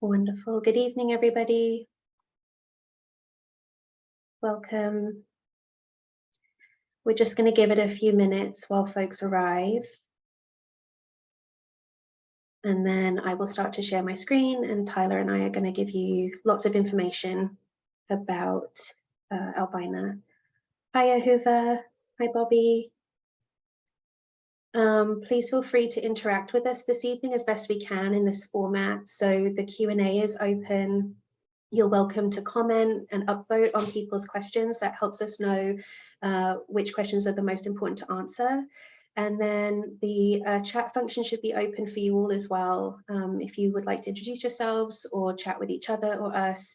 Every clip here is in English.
Wonderful. Good evening, everybody. Welcome. We're just going to give it a few minutes while folks arrive. And then I will start to share my screen, and Tyler and I are going to give you lots of information about Albina. Hiya, Hoover. Hi, Bobby. Please feel free to interact with us this evening as best we can in this format. So the Q&A is open. You're welcome to comment and upvote on people's questions. That helps us know which questions are the most important to answer. And then the chat function should be open for you all as well. If you would like to introduce yourselves or chat with each other or us.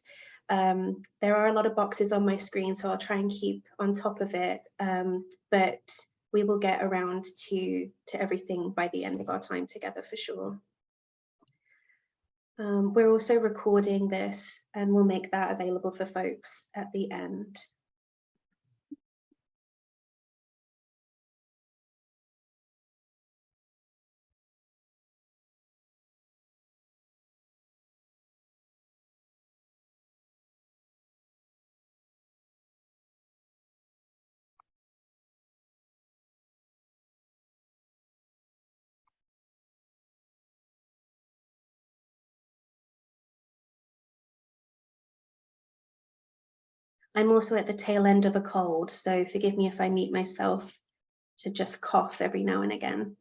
There are a lot of boxes on my screen, so I'll try and keep on top of it. But we will get around to everything by the end of our time together for sure. We're also recording this, and we'll make that available for folks at the end. I'm also at the tail end of a cold, so forgive me if I mute myself to just cough every now and again.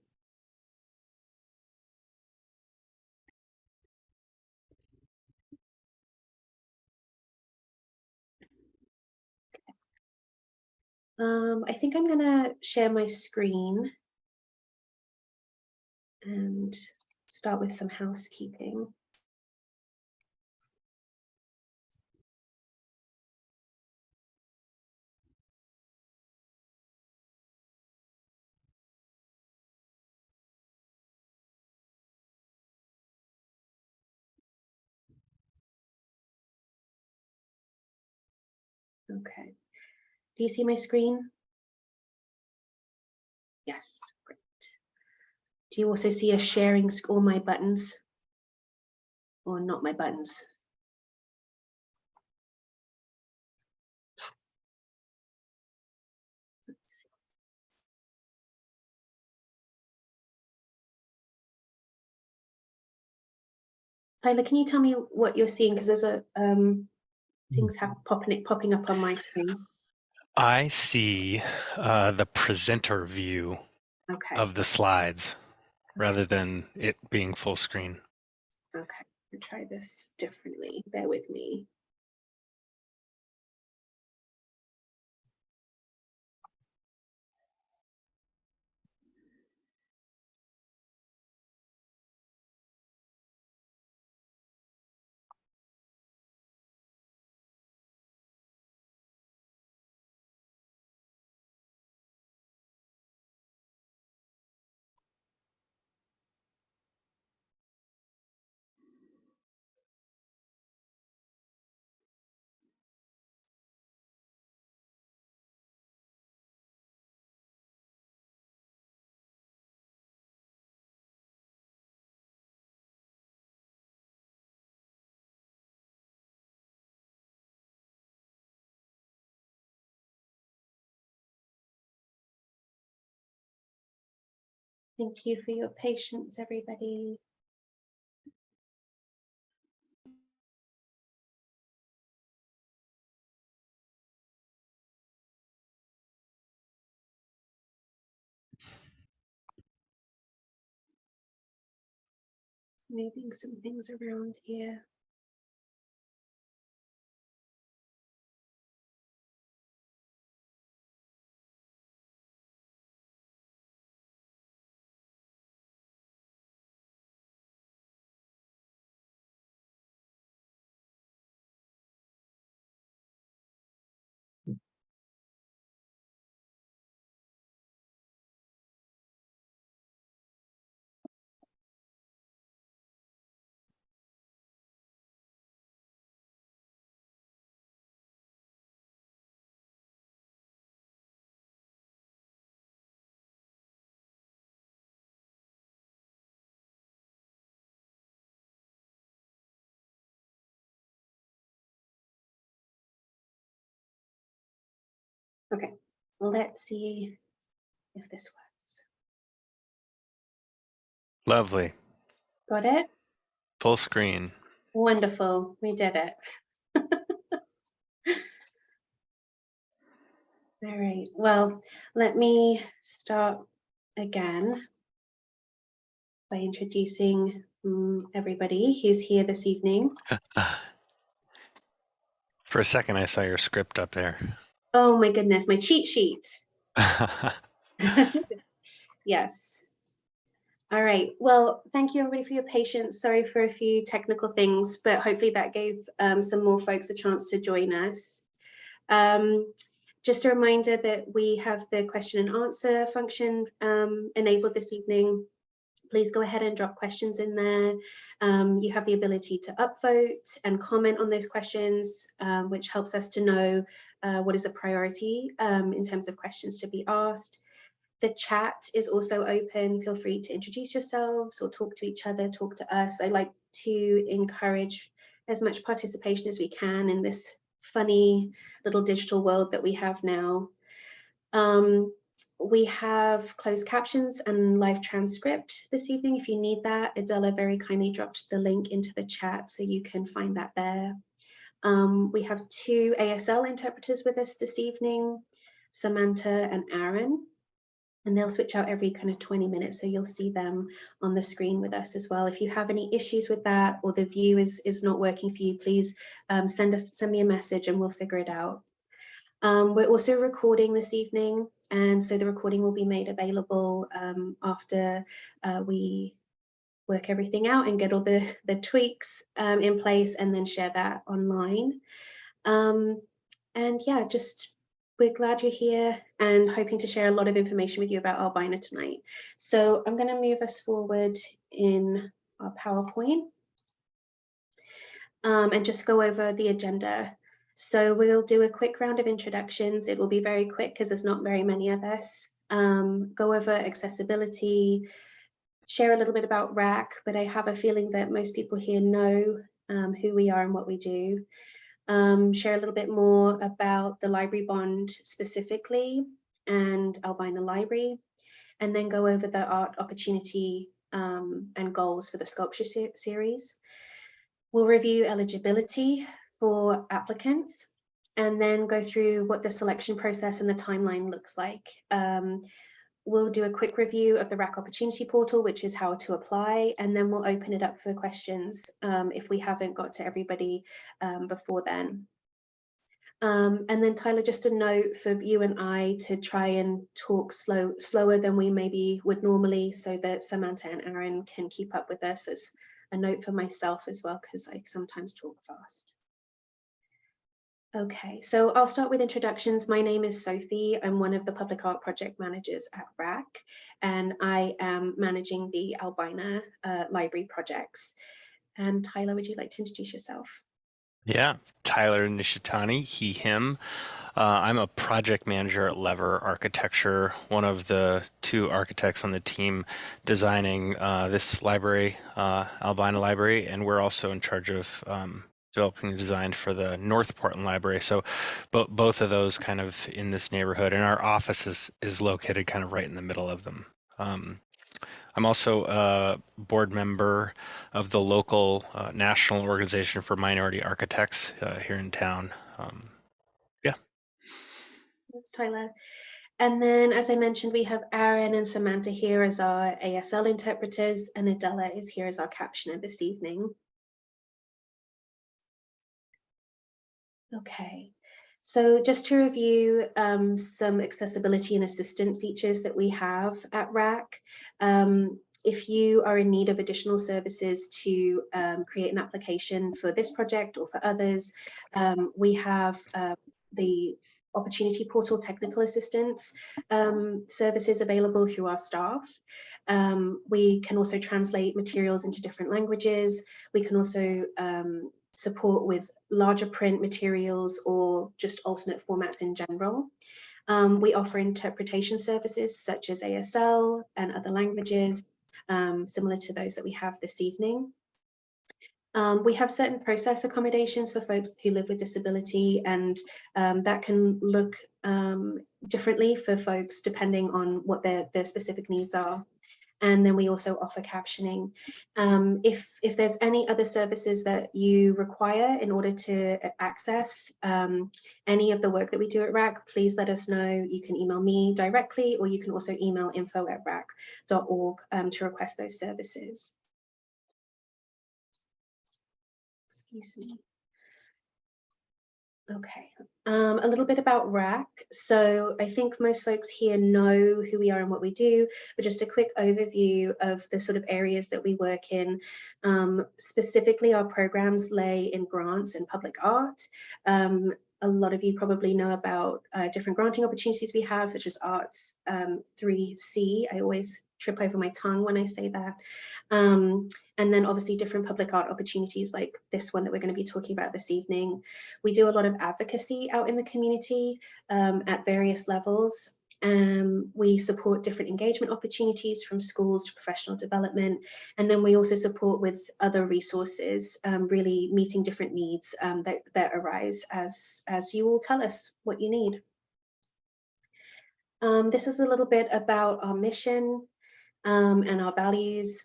I think I'm gonna share my screen and start with some housekeeping. Okay, do you see my screen? Yes, great. Do you also see us sharing all my buttons or not my buttons? Tyler, can you tell me what you're seeing? Because there's a things popping up on my screen. I see the presenter view of the slides rather than it being full screen. Okay, I'll try this differently. Bear with me. Thank you for your patience, everybody. Moving some things around here. Okay, well, let's see if this works. Lovely. Got it? Full screen. Wonderful, we did it. All right, well, let me start again by introducing everybody who's here this evening. For a second, I saw your script up there. Oh my goodness, my cheat sheet. Yes. All right, well, thank you everybody for your patience. Sorry for a few technical things, but hopefully that gave some more folks a chance to join us. Just a reminder that we have the question and answer function enabled this evening. Please go ahead and drop questions in there. You have the ability to upvote and comment on those questions, which helps us to know what is a priority in terms of questions to be asked. The chat is also open. Feel free to introduce yourselves or talk to each other, talk to us. I like to encourage as much participation as we can in this funny little digital world that we have now. We have closed captions and live transcript this evening. If you need that, Adela very kindly dropped the link into the chat, so you can find that there. We have 2 ASL interpreters with us this evening, Samantha and Aaron, and they'll switch out every kind of 20 minutes, so you'll see them on the screen with us as well. If you have any issues with that or the view is not working for you, please send me a message and we'll figure it out. We're also recording this evening, and so the recording will be made available after we work everything out and get all the tweaks in place, and then share that online. And yeah, just we're glad you're here and hoping to share a lot of information with you about Albina tonight. So I'm going to move us forward in our PowerPoint and just go over the agenda. So we'll do a quick round of introductions. It will be very quick because there's not very many of us. Go over accessibility, share a little bit about RAC, but I have a feeling that most people here know who we are and what we do. Share a little bit more about the library bond specifically and Albina Library, and then go over the art opportunity and goals for the sculpture series. We'll review eligibility for applicants and then go through what the selection process and the timeline looks like. We'll do a quick review of the RAC opportunity portal, which is how to apply, and then we'll open it up for questions if we haven't got to everybody before then. And then Tyler, just a note for you and I to try and talk slower than we maybe would normally, so that Samantha and Aaron can keep up with us. As a note for myself as well, because I sometimes talk fast. Okay, so I'll start with introductions. My name is Sophie. I'm one of the public art project managers at RAC, and I am managing the Albina library projects. And Tyler, would you like to introduce yourself? Yeah, Tyler Nishitani, he, him. I'm a project manager at Lever Architecture, one of the 2 architects on the team designing this library, Albina Library, and we're also in charge of developing the design for the North Portland Library. So both of those kind of in this neighborhood, and our office is located kind of right in the middle of them. I'm also a board member of the local National Organization for Minority Architects here in town. Yeah. Thanks, Tyler. And then, as I mentioned, we have Aaron and Samantha here as our ASL interpreters, and Adela is here as our captioner this evening. Okay, so just to review some accessibility and assistant features that we have at RAC. If you are in need of additional services to create an application for this project or for others, we have the Opportunity Portal technical assistance services available through our staff. We can also translate materials into different languages. We can also support with larger print materials or just alternate formats in general. We offer interpretation services such as ASL and other languages, similar to those that we have this evening. We have certain process accommodations for folks who live with disability, and that can look differently for folks depending on what their specific needs are. And then we also offer captioning. If there's any other services that you require in order to access any of the work that we do at RAC, please let us know. You can email me directly, or you can also email info@rac.org to request those services. Excuse me. Okay, a little bit about RAC. So I think most folks here know who we are and what we do, but just a quick overview of the sort of areas that we work in. Specifically, our programs lay in grants and public art. A lot of you probably know about different granting opportunities we have, such as Arts 3C. I always trip over my tongue when I say that. And then obviously different public art opportunities like this one that we're going to be talking about this evening. We do a lot of advocacy out in the community at various levels. We support different engagement opportunities from schools to professional development. And then we also support with other resources, really meeting different needs that arise as you all tell us what you need. This is a little bit about our mission and our values.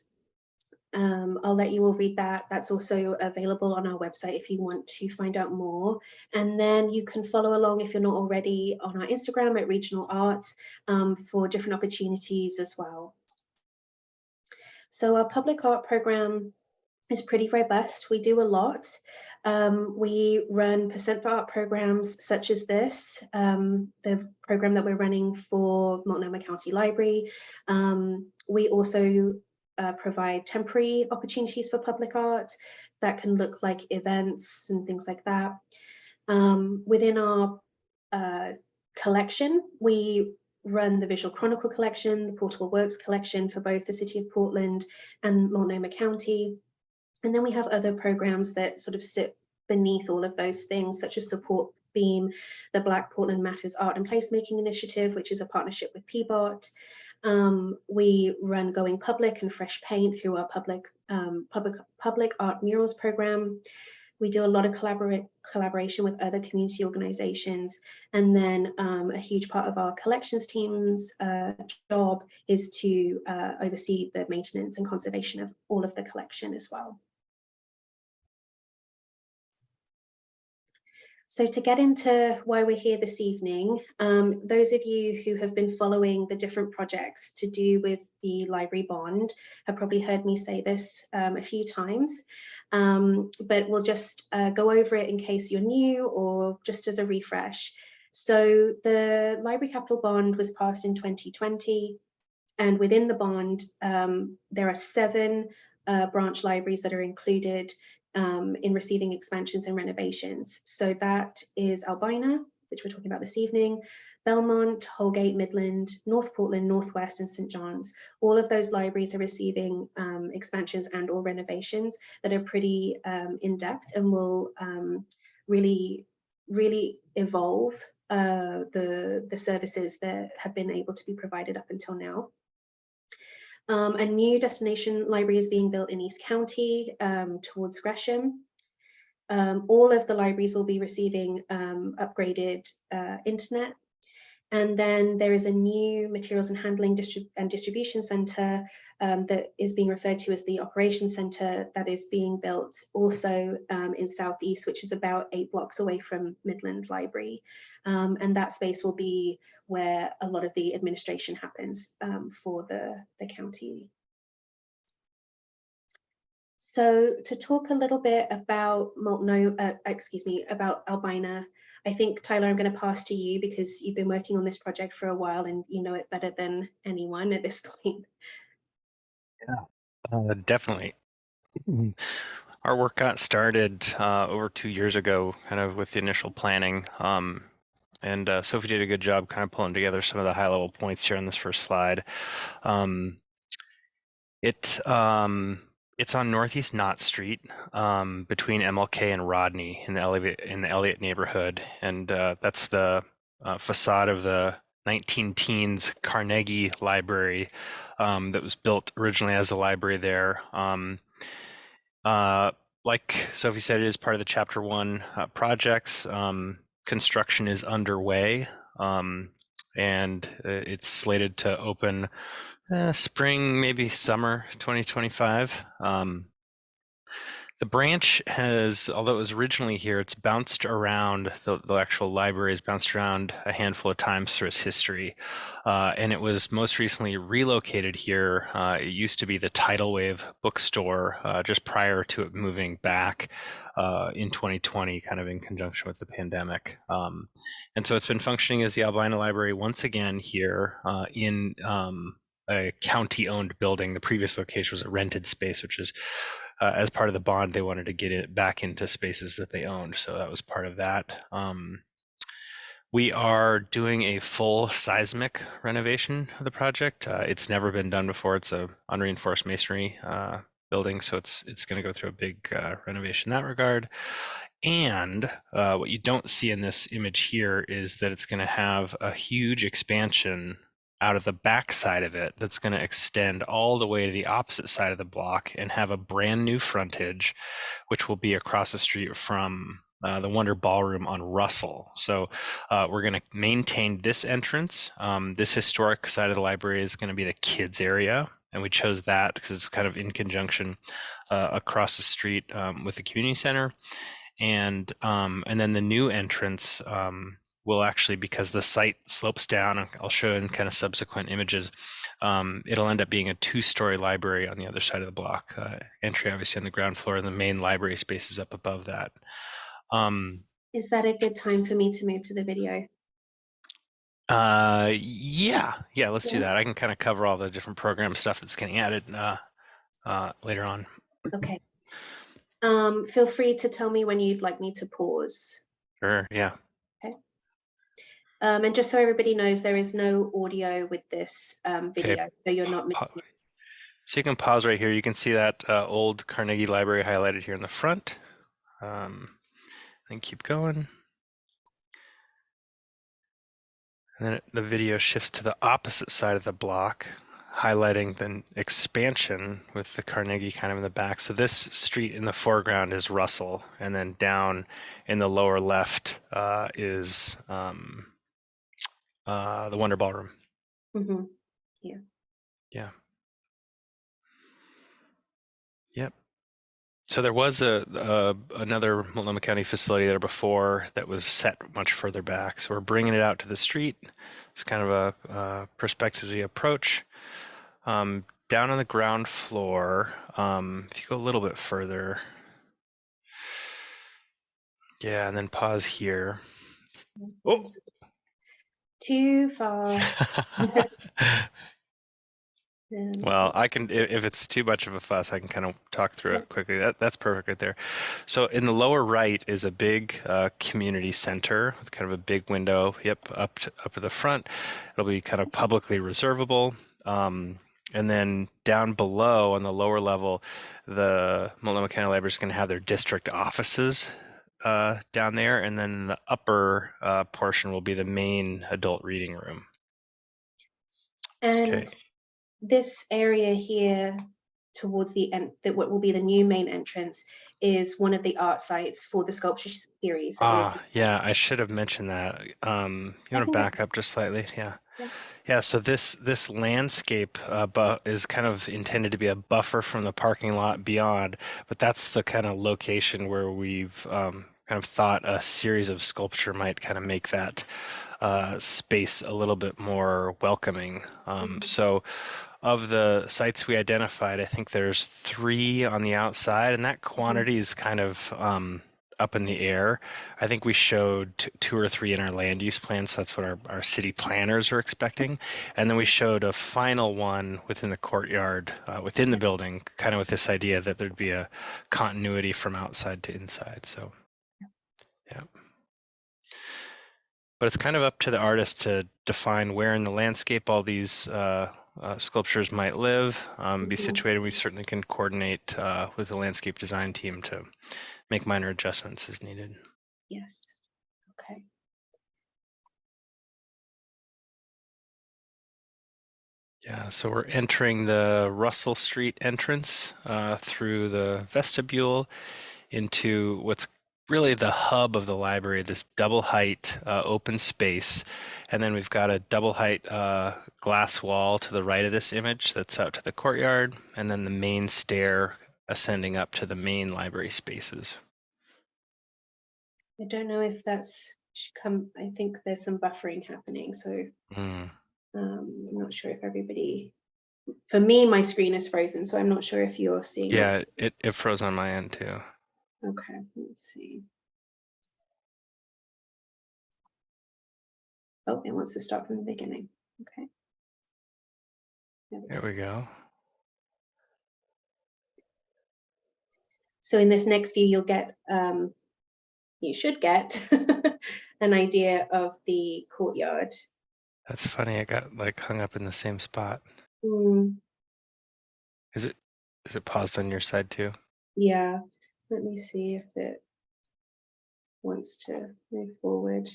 I'll let you all read that. That's also available on our website if you want to find out more. And then you can follow along if you're not already on our Instagram at Regional Arts for different opportunities as well. So our public art program is pretty robust. We do a lot. We run percent for art programs such as this, the program that we're running for Multnomah County Library. We also provide temporary opportunities for public art that can look like events and things like that. Within our collection, we run the Visual Chronicle collection, the Portable Works collection for both the City of Portland and Multnomah County. And then we have other programs that sort of sit beneath all of those things, such as Support Beam, the Black Portland Matters Art and Placemaking Initiative, which is a partnership with PBOT. We run Going Public and Fresh Paint through our public art murals program. We do a lot of collaboration with other community organizations. And then a huge part of our collections team's job is to oversee the maintenance and conservation of all of the collection as well. So to get into why we're here this evening, those of you who have been following the different projects to do with the library bond have probably heard me say this a few times, but we'll just go over it in case you're new or just as a refresh. So the Library Capital Bond was passed in 2020, and within the bond, there are 7 branch libraries that are included in receiving expansions and renovations. So that is Albina, which we're talking about this evening, Belmont, Holgate, Midland, North Portland, Northwest, and St. John's. All of those libraries are receiving expansions and or renovations that are pretty in-depth and will really evolve the services that have been able to be provided up until now. A new destination library is being built in East County towards Gresham. All of the libraries will be receiving upgraded internet. And then there is a new materials and handling and distribution center that is being referred to as the operations center that is being built also in Southeast, which is about 8 blocks away from Midland Library. And that space will be where a lot of the administration happens for the county. So to talk a little bit about about Albina, I think, Tyler, I'm going to pass to you because you've been working on this project for a while and you know it better than anyone at this point. Yeah, definitely. Our work got started over 2 years ago, kind of with the initial planning. And Sophie did a good job kind of pulling together some of the high-level points here on this first slide. It's on Northeast Knott Street, between MLK and Rodney in the Elliott neighborhood, and that's the facade of the 19-teens Carnegie Library that was built originally as a library there. like Sophie said, it is part of the Chapter 1 projects. Construction is underway, and it's slated to open spring, maybe summer 2025. The branch has, although it was originally here, it's bounced around, the actual library has bounced around a handful of times through its history. And it was most recently relocated here. It used to be the Tidal Wave bookstore just prior to it moving back in 2020, kind of in conjunction with the pandemic. And so it's been functioning as the Albina Library once again here in a county-owned building. The previous location was a rented space, which is as part of the bond, they wanted to get it back into spaces that they owned. So that was part of that. We are doing a full seismic renovation of the project. It's never been done before. It's a unreinforced masonry building, so it's going to go through a big renovation in that regard. And what you don't see in this image here is that it's going to have a huge expansion out of the back side of it that's going to extend all the way to the opposite side of the block and have a brand new frontage, which will be across the street from the Wonder Ballroom on Russell. So we're going to maintain this entrance. This historic side of the library is going to be the kids area, and we chose that because it's kind of in conjunction across the street with the community center. And then the new entrance will actually, because the site slopes down, I'll show in kind of subsequent images, it'll end up being a 2-story library on the other side of the block. Entry obviously on the ground floor, and the main library space is up above that. Is that a good time for me to move to the video? Yeah, let's do that. I can kind of cover all the different program stuff that's getting added later on. Okay. Feel free to tell me when you'd like me to pause. Sure, yeah. Okay. And just so everybody knows, there is no audio with this video, so you're not missing it. So you can pause right here. You can see that old Carnegie Library highlighted here in the front. Then keep going. And then the video shifts to the opposite side of the block, highlighting the expansion with the Carnegie kind of in the back. So this street in the foreground is Russell, and then down in the lower left is the Wonder Ballroom. Mm-hmm. Yeah. Yep. So there was another Multnomah County facility there before that was set much further back. So we're bringing it out to the street. It's kind of a perspectively approach. Down on the ground floor, if you go a little bit further, yeah, and then pause here. Oh. Too far. Well, I can, if it's too much of a fuss, I can kind of talk through it quickly. That's perfect right there. So in the lower right is a big community center with kind of a big window. Yep, up to the front. It'll be kind of publicly reservable. And then down below on the lower level, the Multnomah County Library is going to have their district offices down there, and then the upper portion will be the main adult reading room. And this area here towards the end, that what will be the new main entrance, is one of the art sites for the sculpture series. Yeah, I should have mentioned that. You want to back up just slightly? Yeah. So this landscape is kind of intended to be a buffer from the parking lot beyond, but that's the kind of location where we've kind of thought a series of sculpture might kind of make that space a little bit more welcoming. So of the sites we identified, I think there's 3 on the outside, and that quantity is kind of up in the air. I think we showed 2 or 3 in our land use plan, so that's what our city planners are expecting. And then we showed a final one within the courtyard, within the building, kind of with this idea that there'd be a continuity from outside to inside. So, yeah. But it's kind of up to the artist to define where in the landscape all these sculptures might live, be situated. We certainly can coordinate with the landscape design team to make minor adjustments as needed. Yes. Okay. Yeah, so we're entering the Russell Street entrance through the vestibule into what's really the hub of the library, this double height open space. And then we've got a double height glass wall to the right of this image that's out to the courtyard, and then the main stair ascending up to the main library spaces. I don't know if that's come, I think there's some buffering happening, so Mm. I'm not sure if everybody, for me, my screen is frozen, so I'm not sure if you're seeing that. Yeah, it froze on my end too. Okay, let's see. Oh, it wants to start from the beginning. Okay. There we go. So in this next view, you'll get, you should get an idea of the courtyard. That's funny. I got like hung up in the same spot. Mm, Is it paused on your side too? yeah, let me see if it wants to move forward.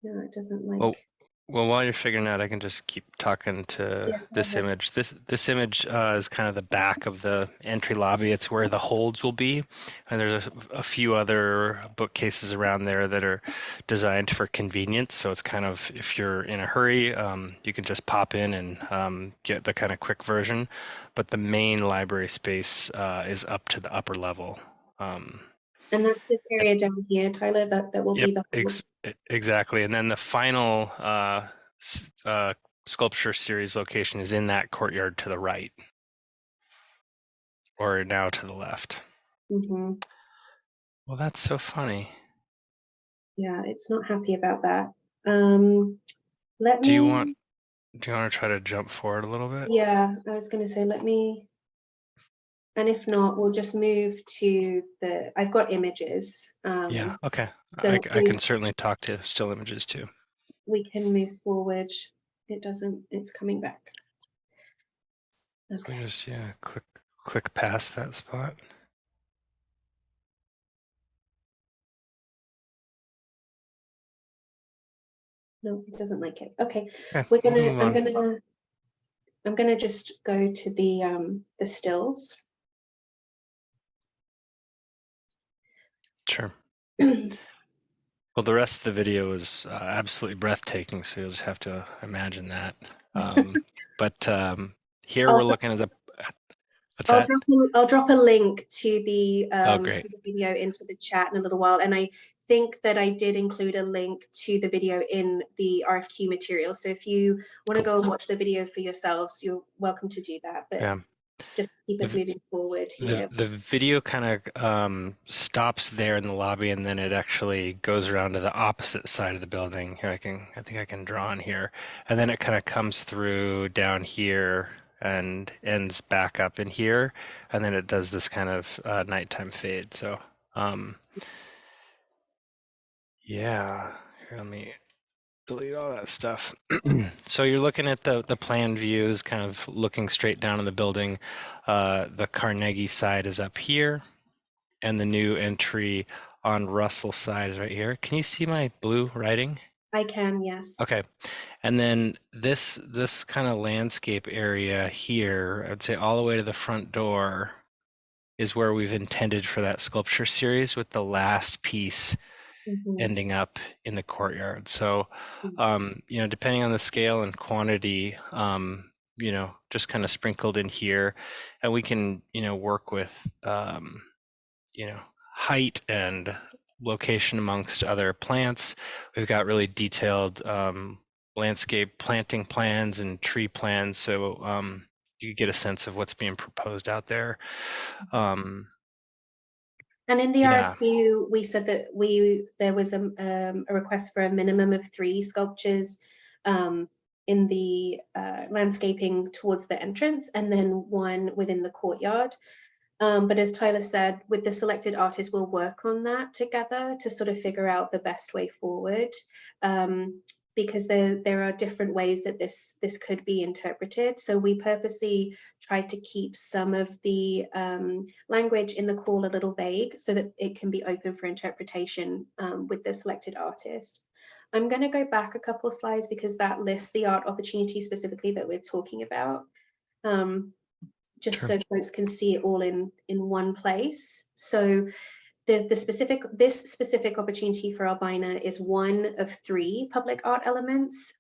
No, it doesn't Well, like. while you're figuring out, I can just keep talking to Yeah, go this ahead. image. This image is kind of the back of the entry lobby. It's where the holds will be, and there's a few other bookcases around there that are designed for convenience. So it's kind of if you're in a hurry, you can just pop in and get the kind of quick version. But the main library space is up to the upper level. Um, And that's this area down here, Tyler, that will Yep, be the hold. exactly. And then the final sculpture series location is in that courtyard to the right, or now to the left. Mm-hmm. Well, that's so funny. Yeah, it's not happy about that. Um, let Do you want me, do you want to try to jump forward a little bit? yeah, I was going to say, let me, and if not, we'll just move to the, I've got images. Yeah, okay. So I can certainly talk to still images too. we can move forward. It doesn't, it's coming back. We Okay, just click past that spot. no, it doesn't like it. Okay, Okay, we're we can gonna, move on. I'm gonna just go to the stills. Sure. Well, the rest of the video is absolutely breathtaking, so you'll just have to imagine that. But here we're I'll, looking at the what's that? I'll drop a link Oh, to great. the video into the chat in a little while, and I think that I did include a link to the video in the RFQ material. So if you want to Cool. go and watch the video for yourselves, you're welcome to do that. But Yeah. just keep us The moving forward the here. the video kind of stops there in the lobby, and then it actually goes around to the opposite side of the building. Here I think I can draw on here, and then it kind of comes through down here and ends back up in here, and then it does this kind of nighttime fade. So yeah, here, let me delete all that stuff. So you're looking at the plan views, kind of looking straight down on the building. The Carnegie side is up here, and the new entry on Russell side is right here. Can you see my blue writing? I can, yes. Okay. And then this kind of landscape area here, I would say all the way to the front door is where we've intended for that sculpture series, with the last piece Mhm. ending up in the courtyard. So, depending on the scale and quantity, just kind of sprinkled in here, and we can, work with, height and location amongst other plants. We've got really detailed landscape planting plans and tree plans, so you get a sense of what's being proposed out there. Um, And in the yeah, RFQ, we said that there was a request for a minimum of 3 sculptures um, in the landscaping towards the entrance, and then 1 within the courtyard. But as Tyler said, with the selected artists, we'll work on that together to sort of figure out the best way forward. Because there are different ways that this could be interpreted. So we purposely tried to keep some of the language in the call a little vague so that it can be open for interpretation with the selected artist. I'm going to go back a couple slides because that lists the art opportunity specifically that we're talking about, just Sure. so folks can see it all in one place. So this specific opportunity for Albina is one of 3 public art elements.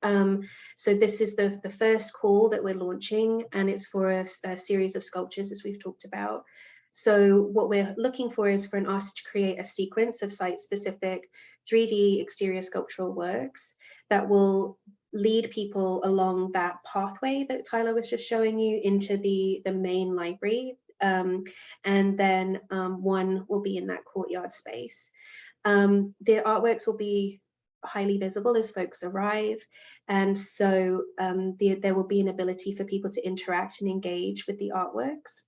So this is the first call that we're launching, and it's for a series of sculptures, as we've talked about. So what we're looking for is for an artist to create a sequence of site-specific 3D exterior sculptural works that will lead people along that pathway that Tyler was just showing you into the main library. And then one will be in that courtyard space. The artworks will be highly visible as folks arrive, and so there will be an ability for people to interact and engage with the artworks.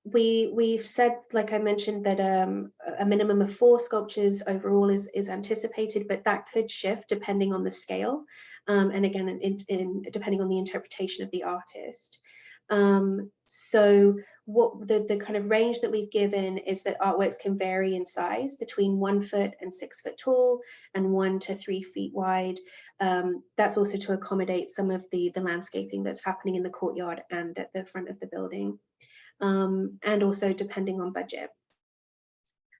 We've said, like I mentioned, that a minimum of 4 sculptures overall is anticipated, but that could shift depending on the scale, and again, depending on the interpretation of the artist. So what the kind of range that we've given is that artworks can vary in size between 1 foot and 6 foot tall and 1 to 3 feet wide. That's also to accommodate some of the landscaping that's happening in the courtyard and at the front of the building. And also depending on budget.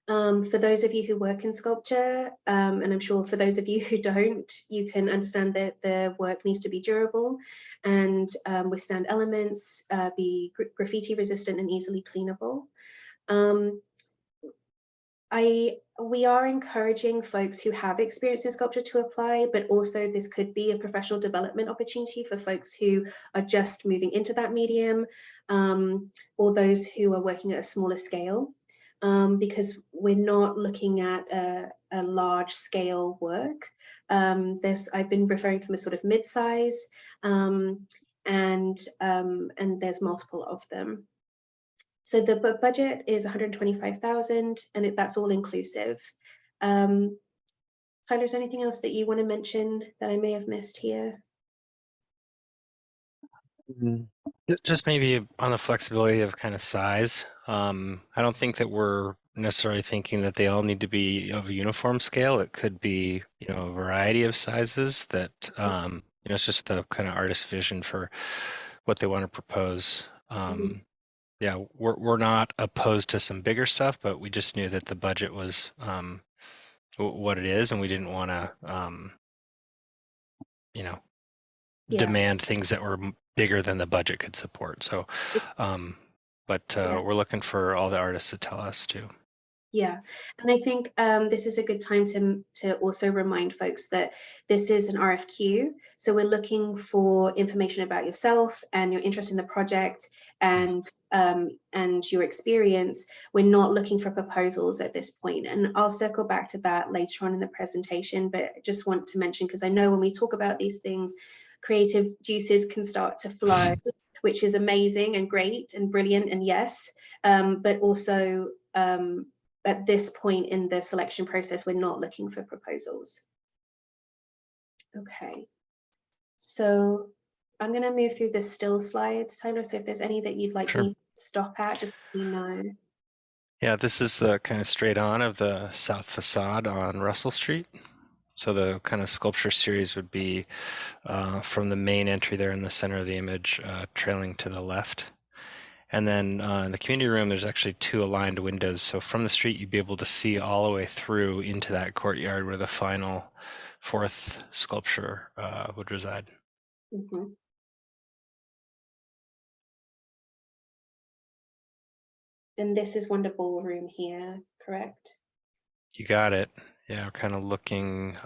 For those of you who work in sculpture, and I'm sure for those of you who don't, you can understand that the work needs to be durable and withstand elements, be graffiti resistant and easily cleanable. We are encouraging folks who have experience in sculpture to apply, but also this could be a professional development opportunity for folks who are just moving into that medium, or those who are working at a smaller scale, because we're not looking at a large scale work. I've been referring to them as sort of mid-size, and there's multiple of them. So the budget is 125,000, and that's all inclusive. Tyler, is there anything else that you want to mention that I may have missed here? Just maybe on the flexibility of kind of size. I don't think that we're necessarily thinking that they all need to be of a uniform scale. It could be, a variety of sizes that, it's just the kind of artist vision for what they want to propose. Yeah, we're not opposed to some bigger stuff, but we just knew that the budget was what it is, and we didn't want to, yeah, demand things that were bigger than the budget could support. So, but we're looking for all the artists to tell us too. Yeah, and I think this is a good time to also remind folks that this is an RFQ. So we're looking for information about yourself and your interest in the project and your experience. We're not looking for proposals at this point, and I'll circle back to that later on in the presentation. But I just want to mention, because I know when we talk about these things, creative juices can start to flow, which is amazing and great and brilliant, and yes, but also at this point in the selection process, we're not looking for proposals. Okay, so I'm going to move through the still slides, Tyler, so if there's any that you'd like me to stop at, just let me know. Yeah, this is the kind of straight on of the south facade on Russell Street. So the kind of sculpture series would be from the main entry there in the center of the image, trailing to the left. And then in the community room, there's actually 2 aligned windows. So from the street, you'd be able to see all the way through into that courtyard where the final 4th sculpture would reside. And this is Wonder Ballroom here, correct? You got it. Yeah, we're kind of looking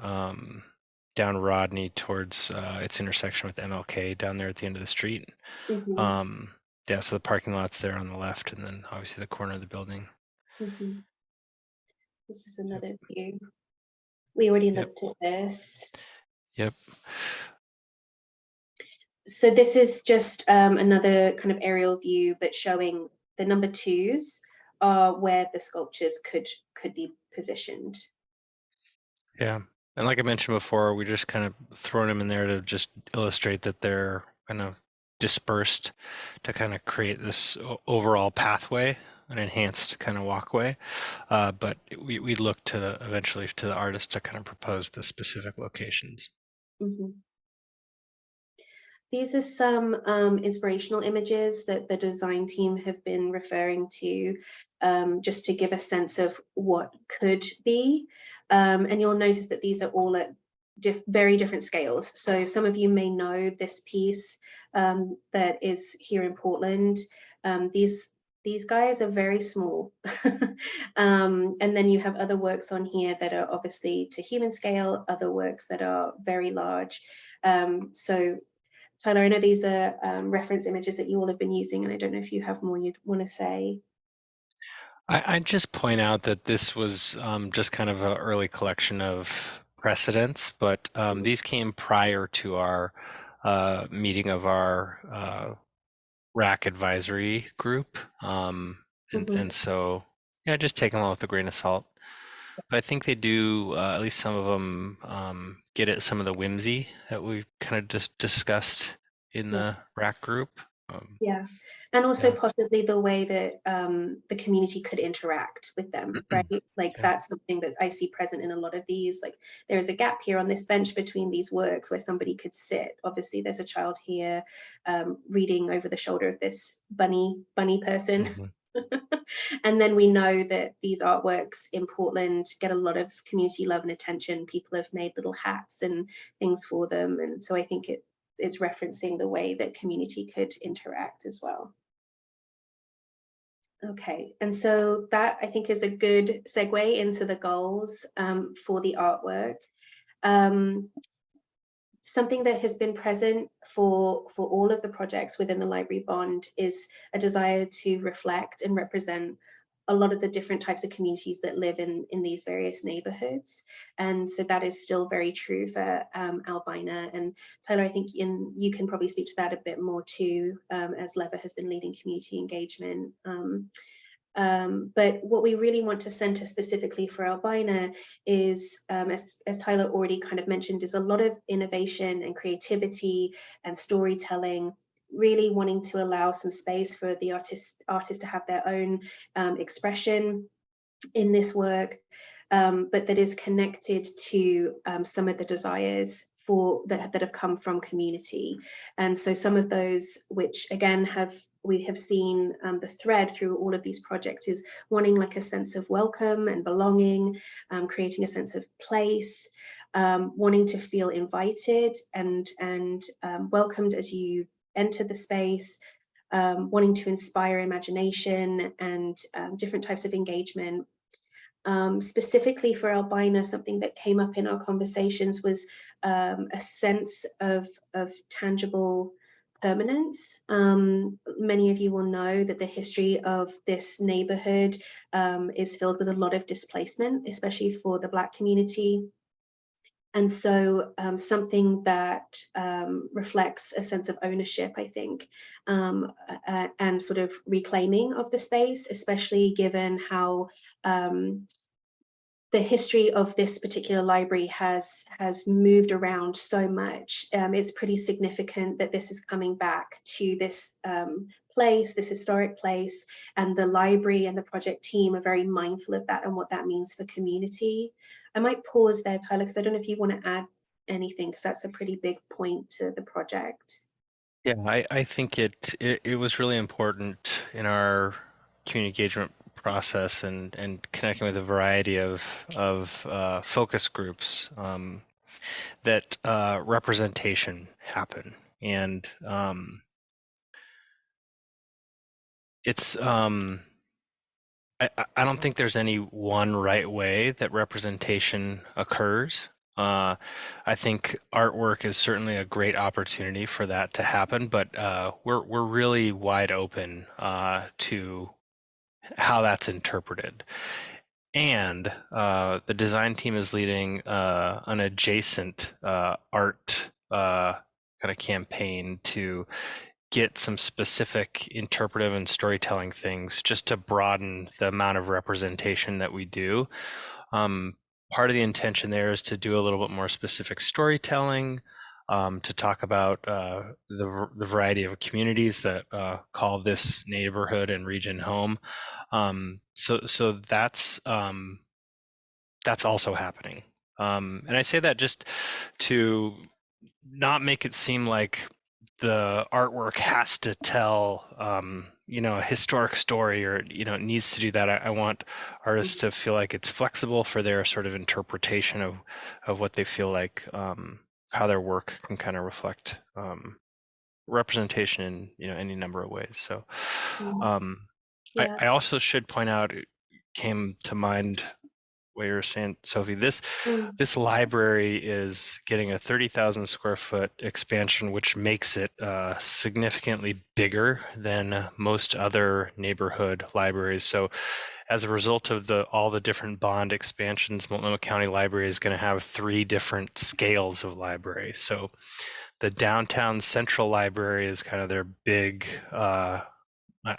down Rodney towards its intersection with MLK down there at the end of the street. Yeah, so the parking lot's there on the left, and then obviously the corner of the building. This is another view. We already looked at this. Yep. So this is just another kind of aerial view, but showing the number 2s where the sculptures could be positioned. Yeah, and like I mentioned before, we just kind of thrown them in there to just illustrate that they're kind of dispersed to kind of create this overall pathway an enhanced kind of walkway. But we look to eventually to the artist to kind of propose the specific locations. Mhm. These are some inspirational images that the design team have been referring to, just to give a sense of what could be. And you'll notice that these are all at very different scales. So some of you may know this piece that is here in Portland. These guys are very small. And then you have other works on here that are obviously to human scale, other works that are very large. So Tyler, I know these are reference images that you all have been using, and I don't know if you have more you'd want to say. I'd just point out that this was just kind of an early collection of precedents, but these came prior to our meeting of our rack advisory group. And Mhm. so, yeah, just take them all with a grain of salt. But I think they do, at least some of them, get at some of the whimsy that we kind of just discussed in Yeah, the rack group. Um, yeah, and also yeah. possibly the way that the community could interact with them, right? Like Yeah. that's something that I see present in a lot of these. Like there's a gap here on this bench between these works where somebody could sit. Obviously, there's a child here reading over the shoulder of this bunny person. Mhm. And then we know that these artworks in Portland get a lot of community love and attention. People have made little hats and things for them. And so I think it's referencing the way that community could interact as well. Okay, and so that I think is a good segue into the goals for the artwork. Um, Something that has been present for all of the projects within the library bond is a desire to reflect and represent a lot of the different types of communities that live in these various neighborhoods. And so that is still very true for Albina. And Tyler, I think you can probably speak to that a bit more too, as Lever has been leading community engagement. But what we really want to center specifically for Albina is, as Tyler already kind of mentioned, is a lot of innovation and creativity and storytelling, really wanting to allow some space for the artists to have their own expression in this work, but that is connected to some of the desires that have come from community. And so some of those which again we have seen the thread through all of these projects is wanting like a sense of welcome and belonging, creating a sense of place, wanting to feel invited and welcomed as you enter the space, wanting to inspire imagination and different types of engagement. Specifically for Albina, something that came up in our conversations was a sense of tangible permanence. Many of you will know that the history of this neighborhood is filled with a lot of displacement, especially for the Black community. And so something that reflects a sense of ownership, I think, and sort of reclaiming of the space, especially given how the history of this particular library has moved around so much. It's pretty significant that this is coming back to this place, this historic place, and the library and the project team are very mindful of that and what that means for community. I might pause there, Tyler, because I don't know if you want to add anything, because that's a pretty big point to the project. Yeah, I think it was really important in our community engagement process and connecting with a variety of focus groups, that representation happen. And it's I don't think there's any one right way that representation occurs. I think artwork is certainly a great opportunity for that to happen, but we're really wide open to how that's interpreted. And the design team is leading an adjacent art kind of campaign to get some specific interpretive and storytelling things just to broaden the amount of representation that we do. Part of the intention there is to do a little bit more specific storytelling, to talk about the variety of communities that call this neighborhood and region home. So that's also happening. And I say that just to not make it seem like the artwork has to tell, a historic story, or, it needs to do that. I want artists to feel like it's flexible for their sort of interpretation of what they feel like, how their work can kind of reflect representation in, any number of ways. So um, Yeah. I also should point out, it came to mind what you were saying, Sophie, this library is getting a 30,000 square foot expansion, which makes it significantly bigger than most other neighborhood libraries. So as a result of all the different bond expansions, Multnomah County Library is going to have 3 different scales of library. So the downtown central library is kind of their big,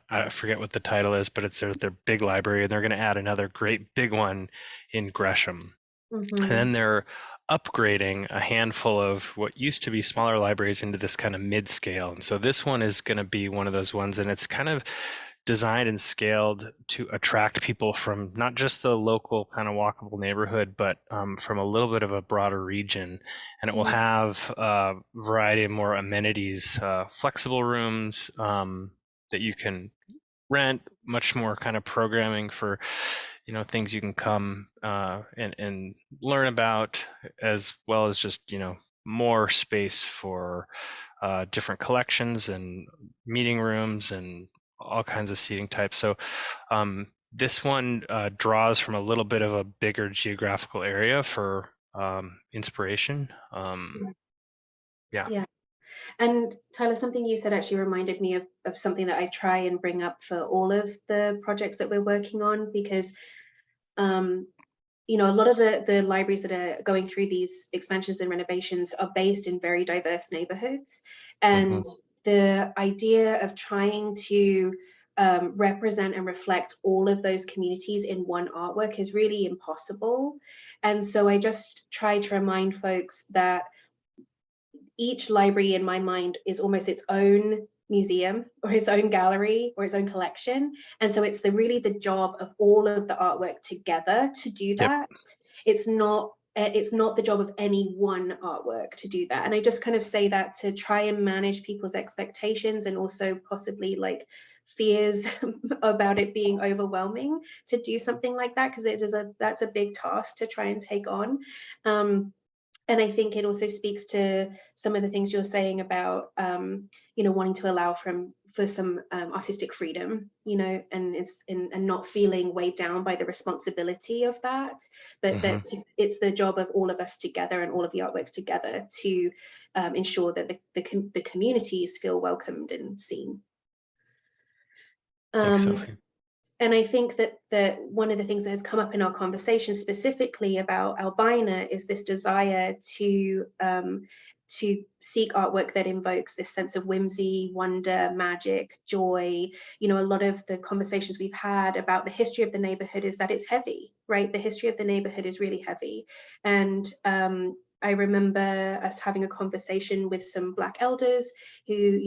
I forget what the title is, but it's their big library, and they're going to add another great big one in Gresham. And then they're upgrading a handful of what used to be smaller libraries into this kind of mid-scale. And so this one is going to be one of those ones, and it's kind of designed and scaled to attract people from not just the local kind of walkable neighborhood, but from a little bit of a broader region. And it will have a variety of more amenities, flexible rooms that you can rent, much more kind of programming for, things you can come and learn about, as well as just, more space for different collections and meeting rooms and all kinds of seating types. So this one draws from a little bit of a bigger geographical area for inspiration. Yeah. Yeah. And Tyler, something you said actually reminded me of something that I try and bring up for all of the projects that we're working on, because a lot of the libraries that are going through these expansions and renovations are based in very diverse neighborhoods. And the idea of trying to represent and reflect all of those communities in one artwork is really impossible. And so I just try to remind folks that each library in my mind is almost its own museum or its own gallery or its own collection. And so it's really the job of all of the artwork together to do that. It's not the job of any one artwork to do that. And I just kind of say that to try and manage people's expectations, and also possibly like fears about it being overwhelming to do something like that, because that's a big task to try and take on. And I think it also speaks to some of the things you're saying about, wanting to allow for some artistic freedom, and not feeling weighed down by the responsibility of that, but that it's the job of all of us together and all of the artworks together to ensure that the communities feel welcomed and seen. Thanks, Sophie. And I think that one of the things that has come up in our conversation specifically about Albina is this desire to seek artwork that invokes this sense of whimsy, wonder, magic, joy. A lot of the conversations we've had about the history of the neighborhood is that it's heavy, right? The history of the neighborhood is really heavy. And I remember us having a conversation with some Black elders who,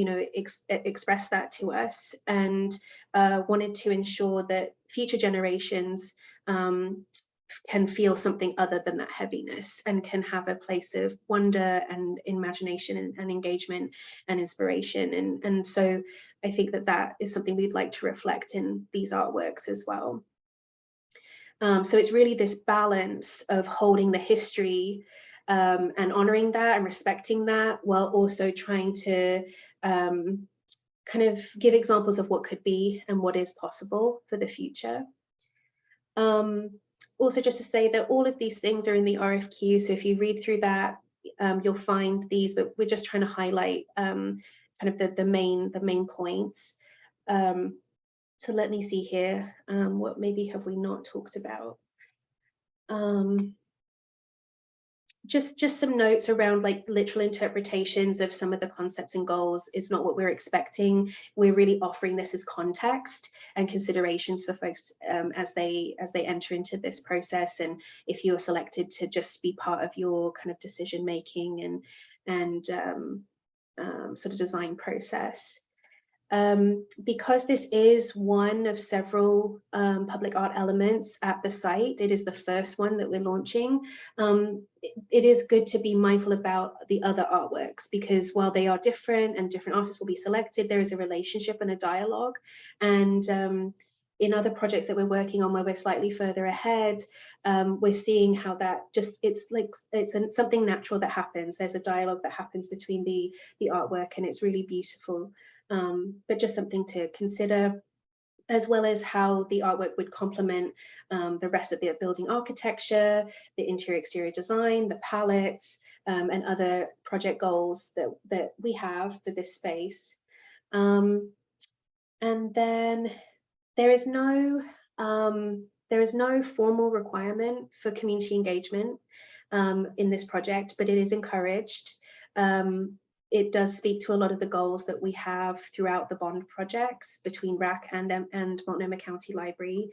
expressed that to us, and wanted to ensure that future generations can feel something other than that heaviness, and can have a place of wonder and imagination and engagement and inspiration. And so I think that is something we'd like to reflect in these artworks as well. So it's really this balance of holding the history and honoring that and respecting that, while also trying to kind of give examples of what could be and what is possible for the future. Also, just to say that all of these things are in the RFQ, so if you read through that, you'll find these, but we're just trying to highlight kind of the main points. So let me see here, what maybe have we not talked about? Just some notes around like literal interpretations of some of the concepts and goals is not what we're expecting. We're really offering this as context and considerations for folks as they enter into this process, and if you're selected to just be part of your kind of decision making and sort of design process. Because this is one of several public art elements at the site, it is the first one that we're launching. It is good to be mindful about the other artworks, because while they are different and different artists will be selected, there is a relationship and a dialogue. And in other projects that we're working on where we're slightly further ahead, we're seeing how that just, it's something natural that happens. There's a dialogue that happens between the artwork, and it's really beautiful. But just something to consider, as well as how the artwork would complement the rest of the building architecture, the interior exterior design, the palettes, and other project goals that we have for this space. And then there is no formal requirement for community engagement in this project, but it is encouraged. It does speak to a lot of the goals that we have throughout the bond projects between RAC and Multnomah County Library.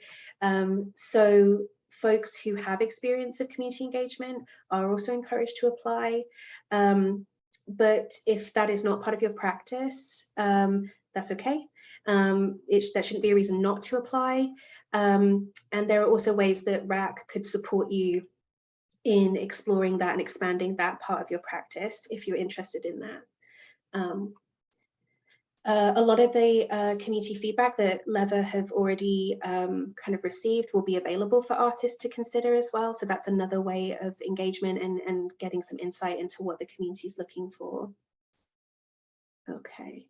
So folks who have experience of community engagement are also encouraged to apply. But if that is not part of your practice, that's okay. That shouldn't be a reason not to apply. And there are also ways that RAC could support you in exploring that and expanding that part of your practice if you're interested in that. A lot of the community feedback that Lever have already kind of received will be available for artists to consider as well. So that's another way of engagement and getting some insight into what the community is looking for. Okay.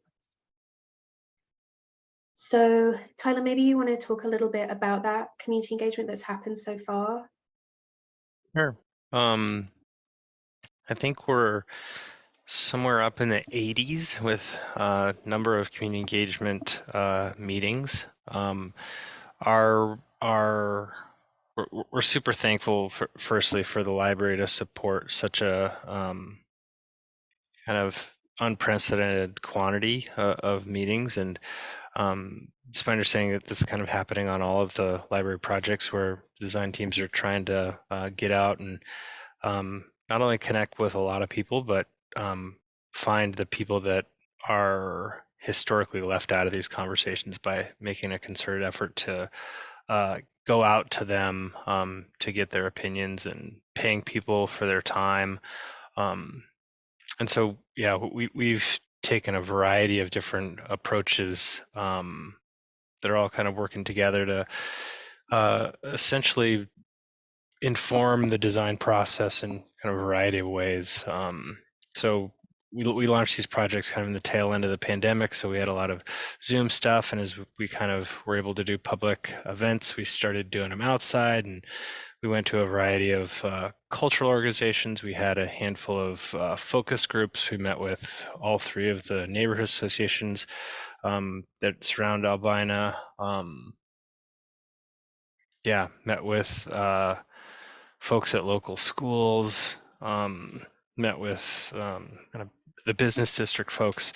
So Tyler, maybe you want to talk a little bit about that community engagement that's happened so far? Sure. I think we're somewhere up in the 80s with a number of community engagement meetings. We're super thankful firstly for the library to support such a kind of unprecedented quantity of meetings, and it's my understanding that that's kind of happening on all of the library projects where design teams are trying to get out and not only connect with a lot of people, but find the people that are historically left out of these conversations by making a concerted effort to go out to them to get their opinions and paying people for their time. And so, yeah, we've taken a variety of different approaches that are all kind of working together to essentially inform the design process in kind of a variety of ways. So we launched these projects kind of in the tail end of the pandemic, so we had a lot of Zoom stuff, and as we kind of were able to do public events, we started doing them outside, and we went to a variety of cultural organizations. We had a handful of focus groups. We met with all three of the neighborhood associations that surround Albina. Yeah, met with folks at local schools, met with kind of the business district folks,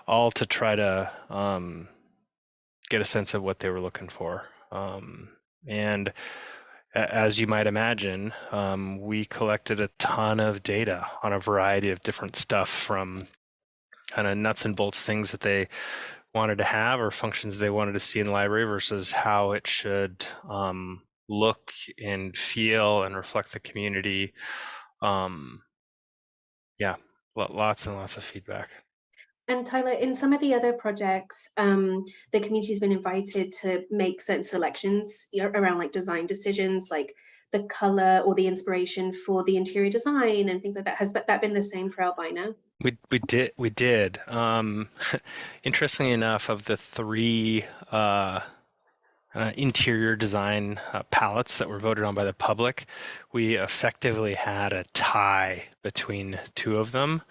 all to try to get a sense of what they were looking for. And as you might imagine, we collected a ton of data on a variety of different stuff, from kind of nuts and bolts things that they wanted to have or functions they wanted to see in the library versus how it should look and feel and reflect the community. Yeah, lots and lots of feedback. And Tyler, in some of the other projects, the community's been invited to make certain selections around like design decisions, like the color or the inspiration for the interior design and things like that. Has that been the same for Albina? We did. Interestingly enough, of the three interior design palettes that were voted on by the public, we effectively had a tie between two of them.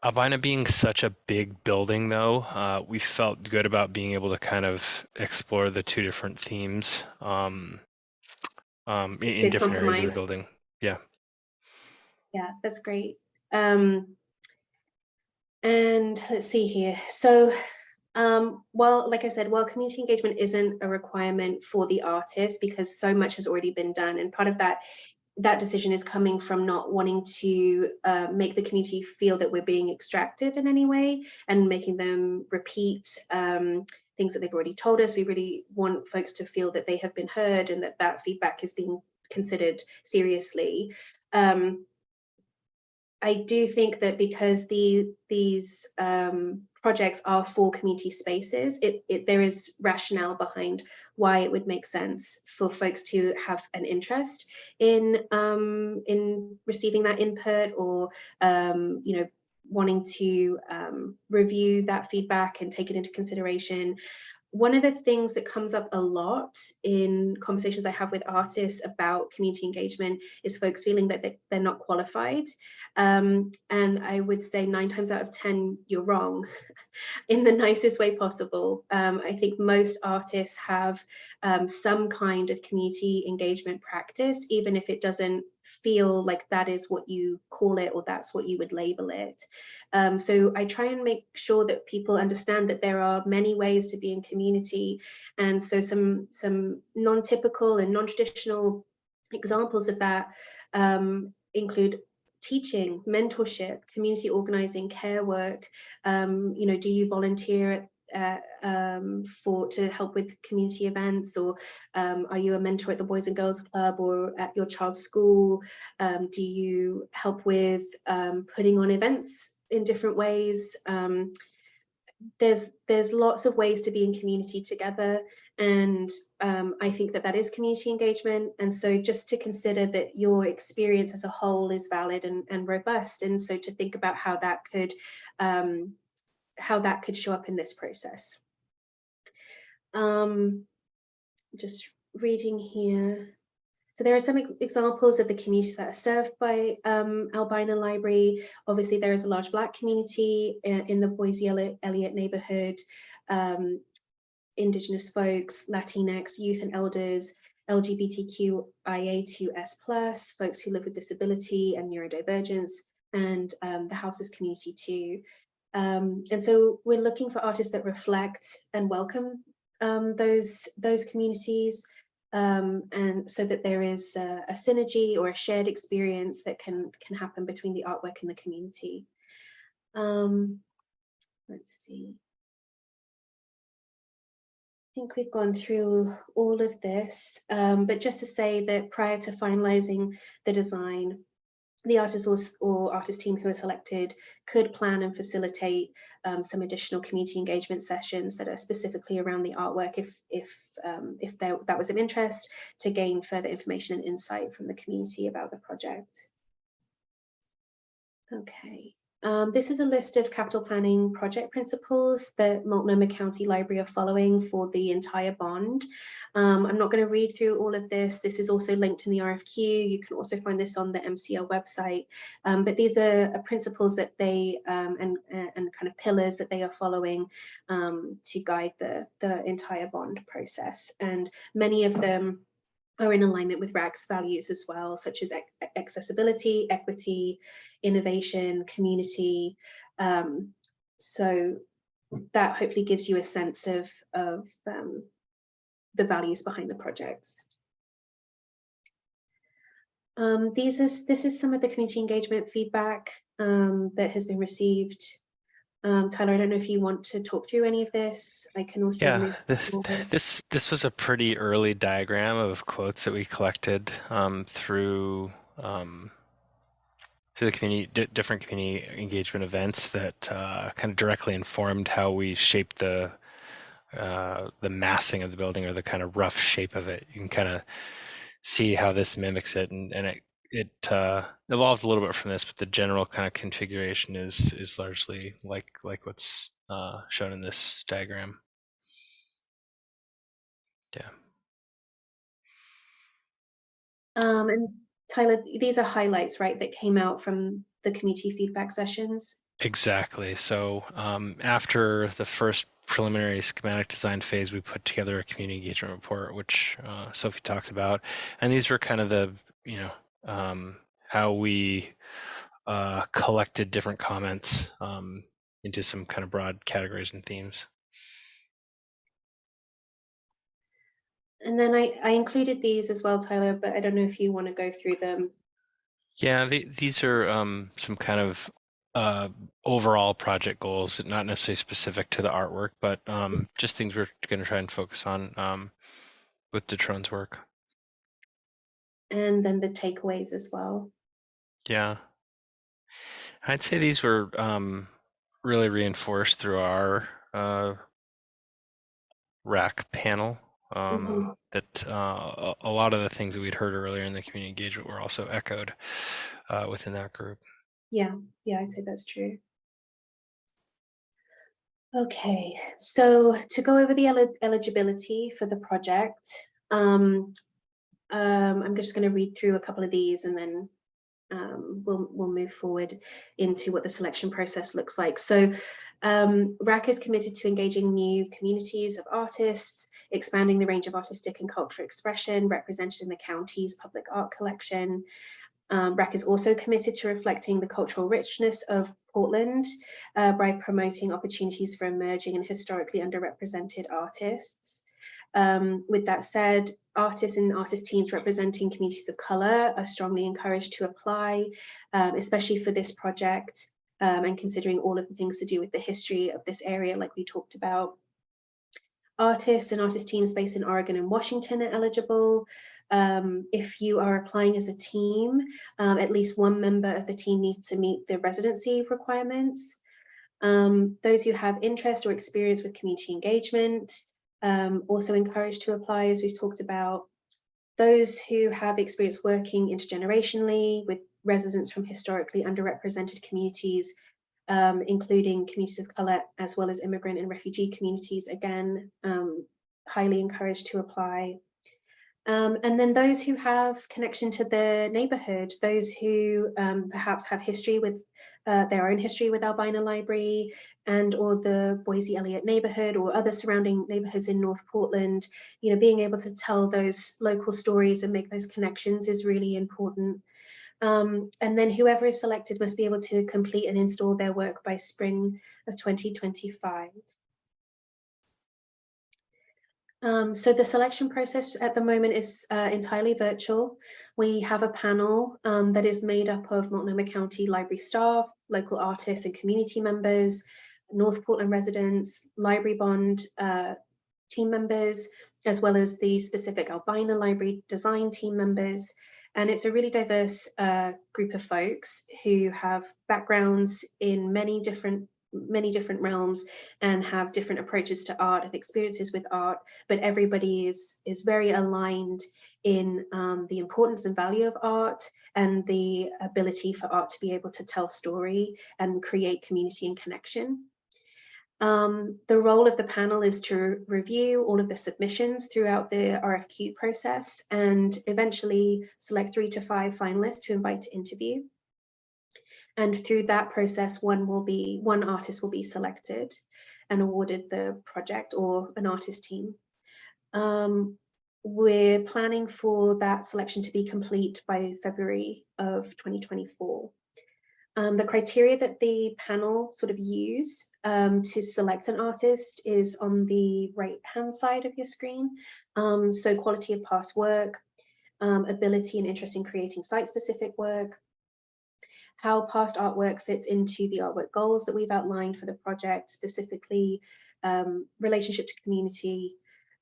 Albina being such a big building, though, we felt good about being able to kind of explore the two different themes in different areas of the building. Yeah. Yeah, that's great. And let's see here. So, well, like I said, while community engagement isn't a requirement for the artist because so much has already been done, and part of that that decision is coming from not wanting to make the community feel that we're being extractive in any way and making them repeat things that they've already told us. We really want folks to feel that they have been heard and that that feedback is being considered seriously. I do think that because these projects are for community spaces, there is rationale behind why it would make sense for folks to have an interest in receiving that input, or you know, wanting to review that feedback and take it into consideration. One of the things that comes up a lot in conversations I have with artists about community engagement is folks feeling that they're not qualified. And I would say 9 times out of 10, you're wrong. In the nicest way possible. I think most artists have some kind of community engagement practice, even if it doesn't feel like that is what you call it or that's what you would label it. So I try and make sure that people understand that there are many ways to be in community. And so some non-typical and non-traditional examples of that include teaching, mentorship, community organizing, care work. You know, do you volunteer to help with community events, or are you a mentor at the Boys and Girls Club or at your child's school? Do you help with putting on events in different ways? There's lots of ways to be in community together, and I think that is community engagement. And so just to consider that your experience as a whole is valid and robust, and so to think about how that could show up in this process. Just reading here. So there are some examples of the communities that are served by Albina Library. Obviously, there is a large Black community in the Boise Elliott neighborhood, Indigenous folks, Latinx, youth and elders, LGBTQIA2S+, folks who live with disability and neurodivergence, and the houses community too. And so we're looking for artists that reflect and welcome those communities, and so that there is a synergy or a shared experience that can happen between the artwork and the community. Let's see. I think we've gone through all of this, but just to say that prior to finalizing the design, the artist or artist team who are selected could plan and facilitate some additional community engagement sessions that are specifically around the artwork if that was of interest, to gain further information and insight from the community about the project. Okay. This is a list of capital planning project principles that Multnomah County Library are following for the entire bond. I'm not going to read through all of this. This is also linked in the RFQ. You can also find this on the MCL website. But these are principles that they and kind of pillars that they are following to guide the entire bond process. And many of them are in alignment with RAG's values as well, such as accessibility, equity, innovation, community. So that hopefully gives you a sense of the values behind the projects. This is some of the community engagement feedback that has been received. Tyler, I don't know if you want to talk through any of this. I can also move forward. This was a pretty early diagram of quotes that we collected through the community, different community engagement events that kind of directly informed how we shaped the massing of the building, or the kind of rough shape of it. You can kind of see how this mimics it, and it evolved a little bit from this, but the general kind of configuration is largely like what's shown in this diagram. Yeah. And Tyler, these are highlights, right, that came out from the community feedback sessions? Exactly. So after the first preliminary schematic design phase, we put together a community engagement report, which Sophie talked about. And these were kind of the, how we collected different comments into some kind of broad categories and themes. And then I included these as well, Tyler, but I don't know if you want to go through them. Yeah, these are some kind of uh, overall project goals, not necessarily specific to the artwork, but just things we're going to try and focus on with Detrone's work. And then the takeaways as well. Yeah, I'd say these were really reinforced through our rack panel. Mhm. That a lot of the things that we'd heard earlier in the community engagement were also echoed within that group. Yeah, I'd say that's true. Okay, so to go over the eligibility for the project, I'm just going to read through a couple of these and then we'll move forward into what the selection process looks like. So RAC is committed to engaging new communities of artists, expanding the range of artistic and cultural expression represented in the county's public art collection. RAC is also committed to reflecting the cultural richness of Portland by promoting opportunities for emerging and historically underrepresented artists. With that said, artists and artist teams representing communities of colour are strongly encouraged to apply, especially for this project, and considering all of the things to do with the history of this area, like we talked about. Artists and artist teams based in Oregon and Washington are eligible. If you are applying as a team, at least one member of the team needs to meet the residency requirements. Those who have interest or experience with community engagement, also encouraged to apply, as we've talked about. Those who have experience working intergenerationally with residents from historically underrepresented communities, including communities of colour, as well as immigrant and refugee communities, again, highly encouraged to apply. And then those who have connection to the neighbourhood, those who perhaps have history with their own history with Albina Library and or the Boise Elliott neighbourhood or other surrounding neighbourhoods in North Portland, being able to tell those local stories and make those connections is really important. And then whoever is selected must be able to complete and install their work by spring of 2025. So the selection process at the moment is entirely virtual. We have a panel that is made up of Multnomah County Library staff, local artists and community members, North Portland residents, Library Bond team members, as well as the specific Albina Library design team members. And it's a really diverse group of folks who have backgrounds in many different realms and have different approaches to art and experiences with art, but everybody is very aligned in the importance and value of art and the ability for art to be able to tell story and create community and connection. The role of the panel is to review all of the submissions throughout the RFQ process and eventually select 3 to 5 finalists to invite to interview. And through that process, one artist will be selected and awarded the project or an artist team. We're planning for that selection to be complete by February of 2024. The criteria that the panel sort of use to select an artist is on the right-hand side of your screen. So quality of past work, ability and interest in creating site-specific work, how past artwork fits into the artwork goals that we've outlined for the project, specifically relationship to community,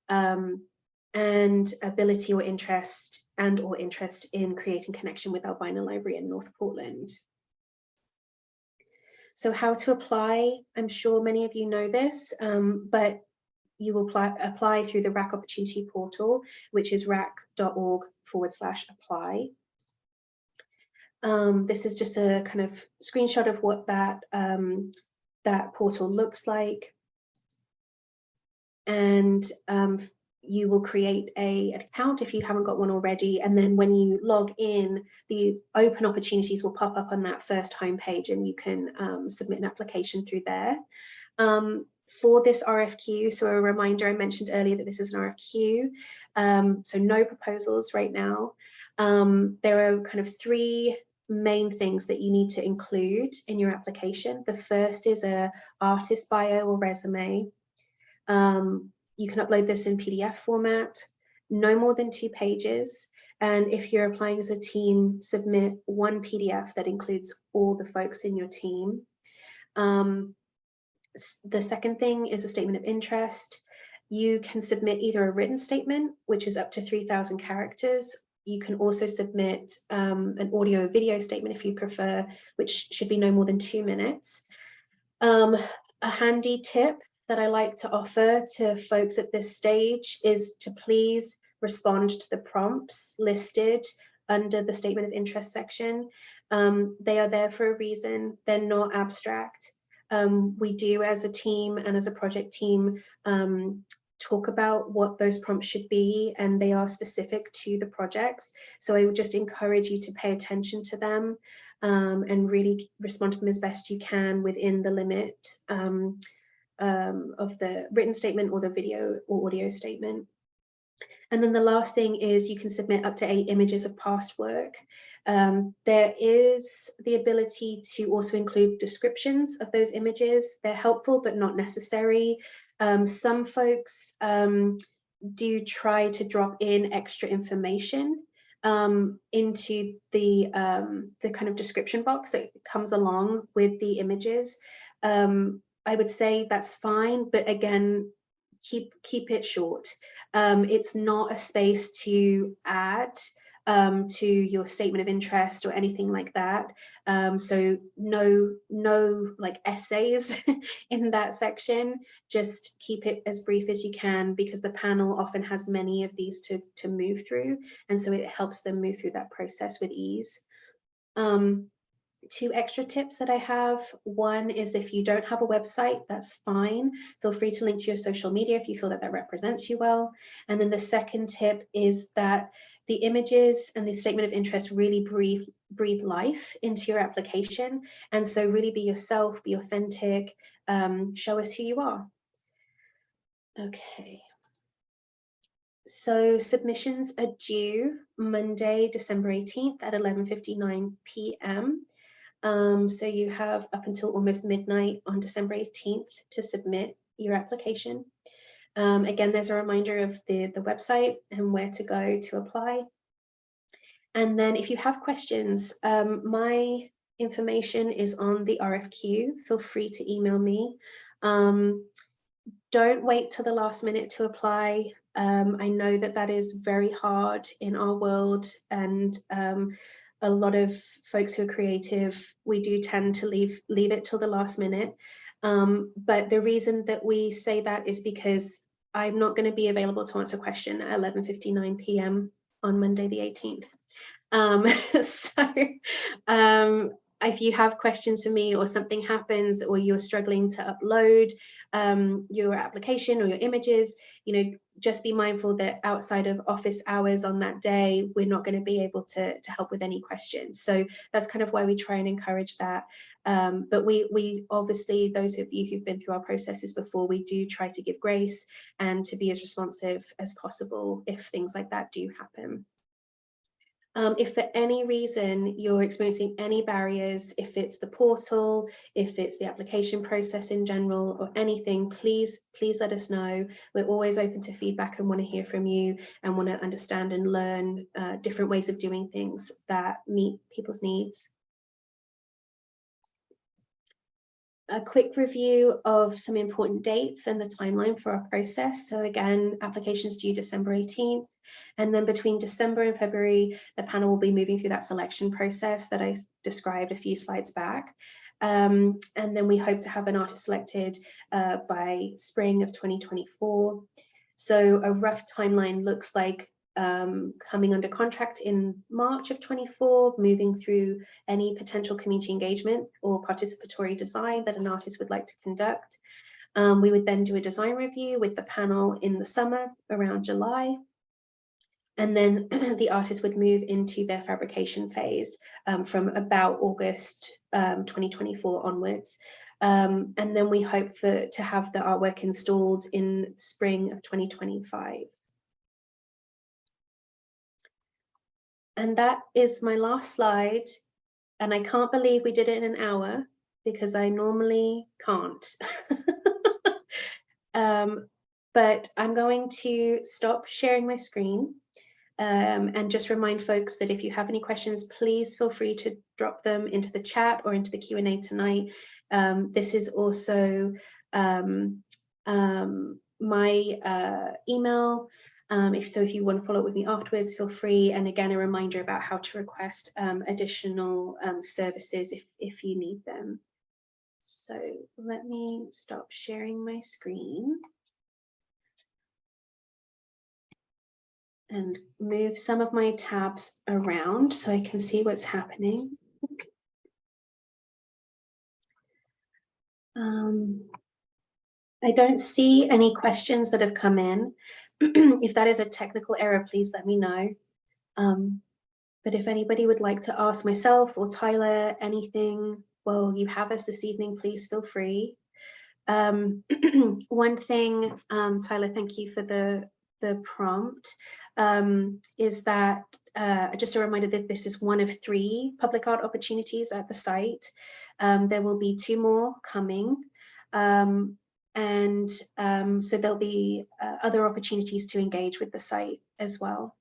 and ability or interest in creating connection with Albina Library in North Portland. So how to apply, I'm sure many of you know this, but you will apply through the RAC Opportunity Portal, which is rac.org/apply. This is just a kind of screenshot of what that portal looks like. And you will create an account if you haven't got one already. And then when you log in, the open opportunities will pop up on that first homepage and you can submit an application through there. For this RFQ, so a reminder, I mentioned earlier that this is an RFQ, so no proposals right now. There are kind of 3 main things that you need to include in your application. The first is a artist bio or resume. You can upload this in PDF format. no more than 2 pages. And if you're applying as a team, submit 1 PDF that includes all the folks in your team. The second thing is a statement of interest. You can submit either a written statement, which is up to 3,000 characters. You can also submit an audio video statement if you prefer, which should be no more than 2 minutes. A handy tip that I like to offer to folks at this stage is to please respond to the prompts listed under the statement of interest section. They are there for a reason. They're not abstract. We do, as a team and as a project team, talk about what those prompts should be, and they are specific to the projects. So I would just encourage you to pay attention to them and really respond to them as best you can within the limit of the written statement or the video or audio statement. And then the last thing is you can submit up to 8 images of past work. There is the ability to also include descriptions of those images. They're helpful, but not necessary. Some folks do try to drop in extra information into the kind of description box that comes along with the images. I would say that's fine, but again, keep it short. It's not a space to add to your statement of interest or anything like that. So no like essays in that section. Just keep it as brief as you can, because the panel often has many of these to move through, and so it helps them move through that process with ease. 2 extra tips that I have. One is, if you don't have a website, that's fine. Feel free to link to your social media if you feel that that represents you well. And then the second tip is that the images and the statement of interest really breathe life into your application. And so really be yourself, be authentic, show us who you are. Okay. So submissions are due Monday, December 18th at 11:59 p.m. So you have up until almost midnight on December 18th to submit your application. Again, there's a reminder of the website and where to go to apply. And then if you have questions, my information is on the RFQ. Feel free to email me. Don't wait till the last minute to apply. I know that that is very hard in our world, and a lot of folks who are creative, we do tend to leave it till the last minute. But the reason that we say that is because I'm not going to be available to answer a question at 11:59 p.m. on Monday the 18th. If you have questions for me, or something happens, or you're struggling to upload your application or your images, just be mindful that outside of office hours on that day, we're not going to be able to help with any questions. So that's kind of why we try and encourage that. But we obviously, those of you who've been through our processes before, we do try to give grace and to be as responsive as possible if things like that do happen. If for any reason you're experiencing any barriers, if it's the portal, if it's the application process in general, or anything, please let us know. We're always open to feedback and want to hear from you, and want to understand and learn different ways of doing things that meet people's needs. A quick review of some important dates and the timeline for our process. So again, applications due December 18th, and then between December and February, the panel will be moving through that selection process that I described a few slides back. And then we hope to have an artist selected by spring of 2024. So a rough timeline looks like coming under contract in March of 24, moving through any potential community engagement or participatory design that an artist would like to conduct. We would then do a design review with the panel in the summer around July. And then the artist would move into their fabrication phase from about August 2024 onwards. And then we hope to have the artwork installed in spring of 2025. And that is my last slide. And I can't believe we did it in an hour, because I normally can't. but I'm going to stop sharing my screen. And just remind folks that if you have any questions, please feel free to drop them into the chat or into the Q&A tonight. This is also my email. If you want to follow up with me afterwards, feel free. And again, a reminder about how to request additional services if you need them. So let me stop sharing my screen and move some of my tabs around so I can see what's happening. I don't see any questions that have come in. If that is a technical error, please let me know. But if anybody would like to ask myself or Tyler anything while you have us this evening, please feel free. One thing, Tyler, thank you for the prompt, is that just a reminder that this is one of 3 public art opportunities at the site. There will be 2 more coming. So there'll be other opportunities to engage with the site as well.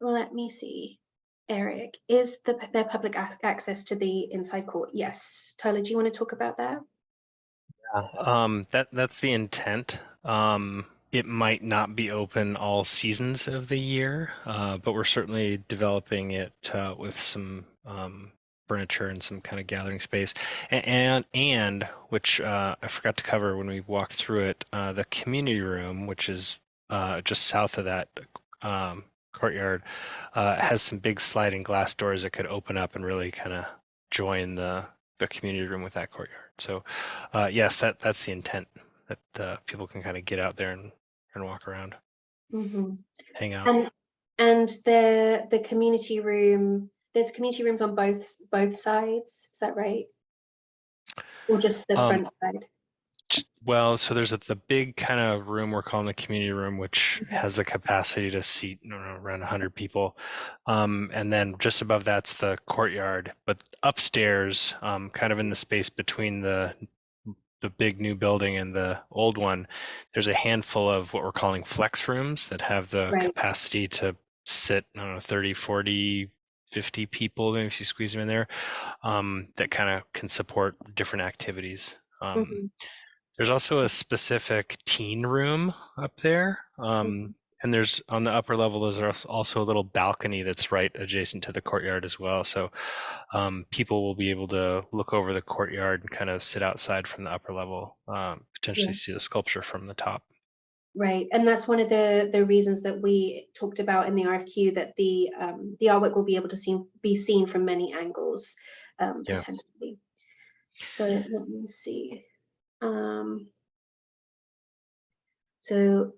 Let me see. Eric, is there public access to the inside court? Yes. Tyler, do you want to talk about that? That's the intent. It might not be open all seasons of the year, but we're certainly developing it with some furniture and some kind of gathering space. And which I forgot to cover when we walked through it, the community room, which is just south of that courtyard, has some big sliding glass doors that could open up and really kind of join the community room with that courtyard. So yes, that's the intent, that people can kind of get out there and walk around, hang out. And the community room, there's community rooms on both sides, is that right? Or just the front side? Well, so there's the big kind of room we're calling the community room, which has the capacity to seat, I don't know, around 100 people. And then just above that's the courtyard. But upstairs, kind of in the space between the big new building and the old one, there's a handful of what we're calling flex rooms that have the Right. capacity to sit, I don't know, 30, 40, 50 people, maybe if you squeeze them in there, that kind of can support different activities. There's also a specific teen room up there. And there's on the upper level, there's also a little balcony that's right adjacent to the courtyard as well. So people will be able to look over the courtyard and kind of sit outside from the upper level, potentially see the sculpture from the top. Right, and that's one of the reasons that we talked about in the RFQ, that the artwork will be able to be seen from many angles, potentially. So let me see. So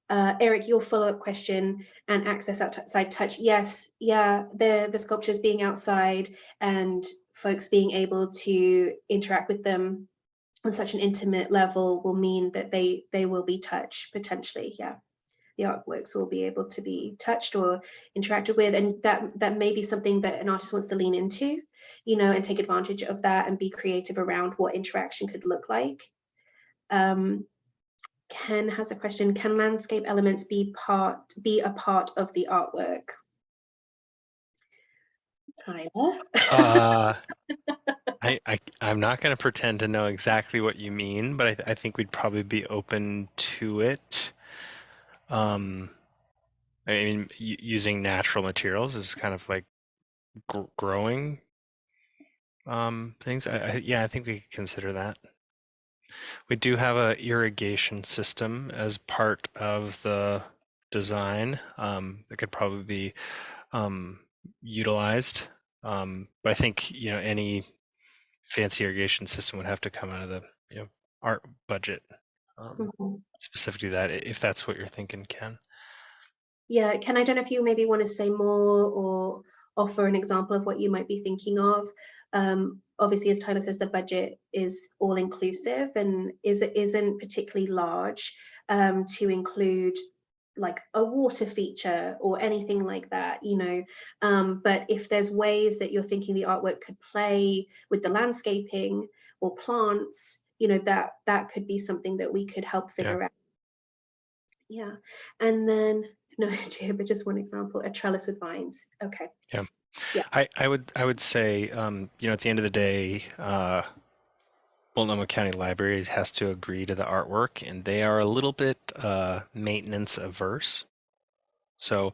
Eric, your follow-up question and access outside touch. Yes, yeah, the sculptures being outside and folks being able to interact with them on such an intimate level will mean that they will be touched potentially. Yeah, the artworks will be able to be touched or interacted with, and that may be something that an artist wants to lean into, and take advantage of that and be creative around what interaction could look like. Ken has a question. Can landscape elements be a part of the artwork? Tyler? I'm not going to pretend to know exactly what you mean, but I think we'd probably be open to it. I mean, using natural materials is kind of like growing things. Yeah, I think we could consider that. We do have a irrigation system as part of the design that could probably be utilized. But I think any fancy irrigation system would have to come out of the art budget, specifically that, if that's what you're thinking, Ken. Yeah, Ken, I don't know if you maybe want to say more or offer an example of what you might be thinking of. Obviously, as Tyler says, the budget is all inclusive and isn't particularly large to include like a water feature or anything like that, but if there's ways that you're thinking the artwork could play with the landscaping or plants, that could be something that we could help figure out. Yeah. And then, no, but just one example, a trellis with vines. Okay. Yeah. Yeah. I would say, at the end of the day, Multnomah County Library has to agree to the artwork, and they are a little bit maintenance averse. So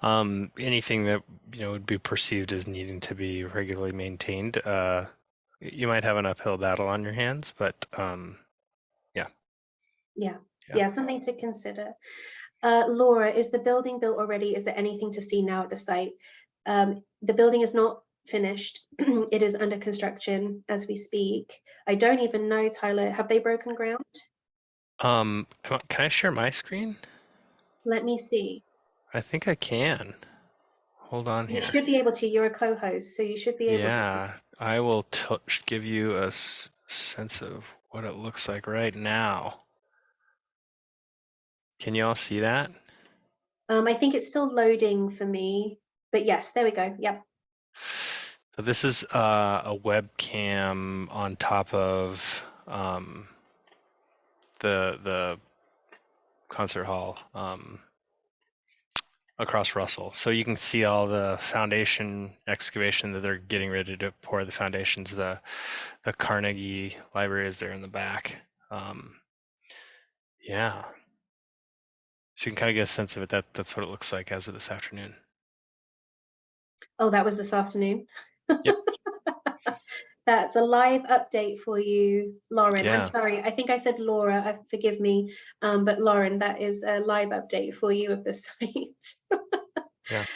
anything that would be perceived as needing to be regularly maintained, you might have an uphill battle on your hands. But yeah, Yeah. yeah. Yeah. Something to consider. Laura, is the building built already? Is there anything to see now at the site? The building is not finished. It is under construction as we speak. I don't even know, Tyler, have they broken ground? Can I share my screen? Let me see. I think I can. Hold on You here. should be able to. You're a co-host, so you should be able to. Yeah, I will give you a sense of what it looks like right now. Can you all see that? I think it's still loading for me, but yes, there we go. Yep. So this is a webcam on top of the concert hall across Russell. So you can see all the foundation excavation that they're getting ready to pour the foundations. The Carnegie Library is there in the back. Yeah. So you can kind of get a sense of it. That's what it looks like as of this afternoon. Oh, that was this afternoon. Yep. That's a live update for you, Lauren. I'm Yeah. sorry. I think I said Laura. Forgive me, but Lauren, that is a live update for you of the site. Yeah.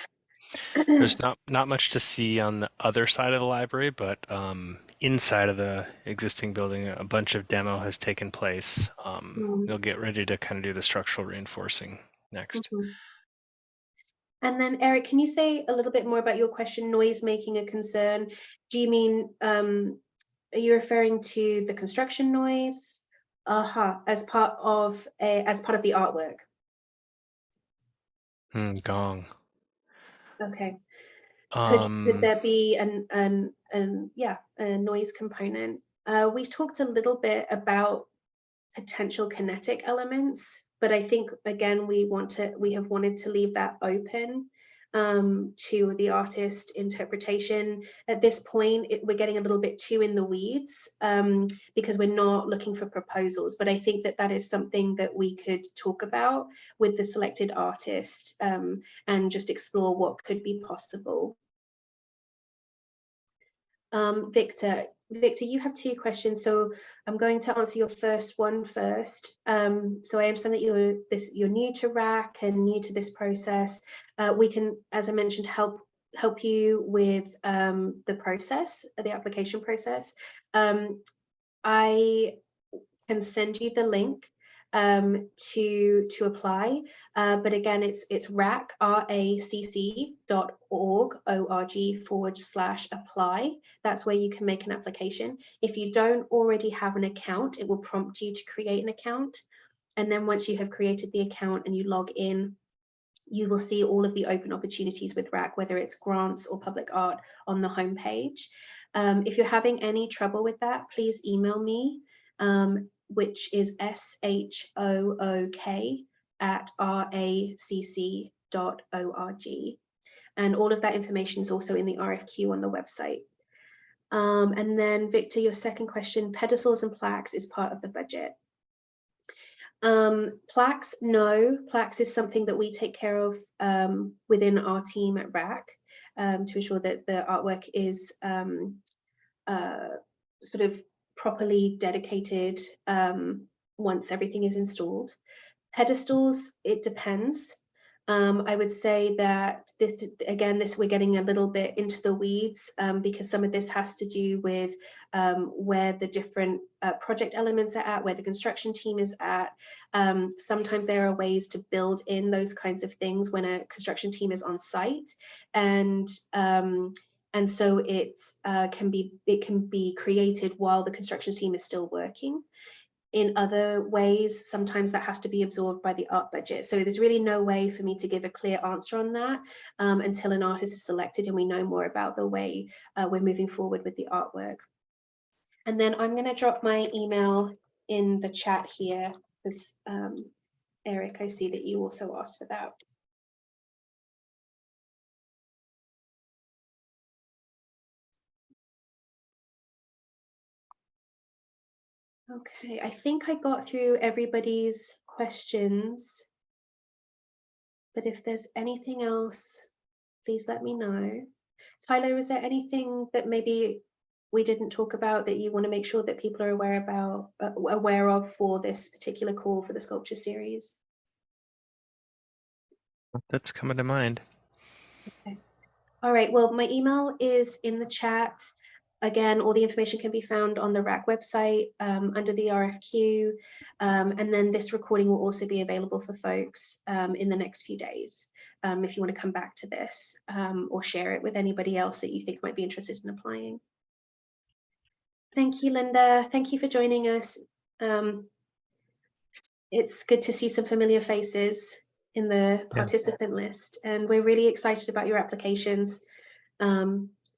There's not much to see on the other side of the library, but inside of the existing building, a bunch of demo has taken place. They'll get ready to kind of do the structural reinforcing next. Mhm. And then, Eric, can you say a little bit more about your question, noise making a concern? Do you mean, are you referring to the construction noise? As part of the artwork. Gong. Okay. Could Um, there be a noise component? We've talked a little bit about potential kinetic elements, but I think again we have wanted to leave that open to the artist interpretation. At this point, we're getting a little bit too in the weeds because we're not looking for proposals. But I think that is something that we could talk about with the selected artist and just explore what could be possible. Victor, you have two questions, so I'm going to answer your first one first. So I understand that you're new to RAC and new to this process. We can, as I mentioned, help you with the process, the application process. I can send you the link to apply, but again, it's racc.org/apply. That's where you can make an application. If you don't already have an account, it will prompt you to create an account, and then once you have created the account and you log in, you will see all of the open opportunities with RAC, whether it's grants or public art, on the homepage. If you're having any trouble with that, please email me, which is shook@racc.org. And all of that information is also in the RFQ on the website. And then Victor, your second question, pedestals and plaques is part of the budget. Plaques, no. Plaques is something that we take care of within our team at RAC to ensure that the artwork is sort of properly dedicated once everything is installed. Pedestals, it depends. I would say that we're getting a little bit into the weeds because some of this has to do with where the different project elements are at, where the construction team is at. Sometimes there are ways to build in those kinds of things when a construction team is on site, and so it can be created while the construction team is still working. In other ways, sometimes that has to be absorbed by the art budget. So there's really no way for me to give a clear answer on that until an artist is selected and we know more about the way we're moving forward with the artwork. And then I'm going to drop my email in the chat here because Eric, I see that you also asked for that. Okay, I think I got through everybody's questions, but if there's anything else, please let me know. Tyler, is there anything that maybe we didn't talk about that you want to make sure that people are aware of for this particular call for the sculpture series? That's coming to mind. Okay. All right, well, my email is in the chat. Again, all the information can be found on the RAC website under the RFQ. And then this recording will also be available for folks in the next few days if you want to come back to this or share it with anybody else that you think might be interested in applying. Thank you, Linda. Thank you for joining us. It's good to see some familiar faces in the participant list, and we're really excited about your applications.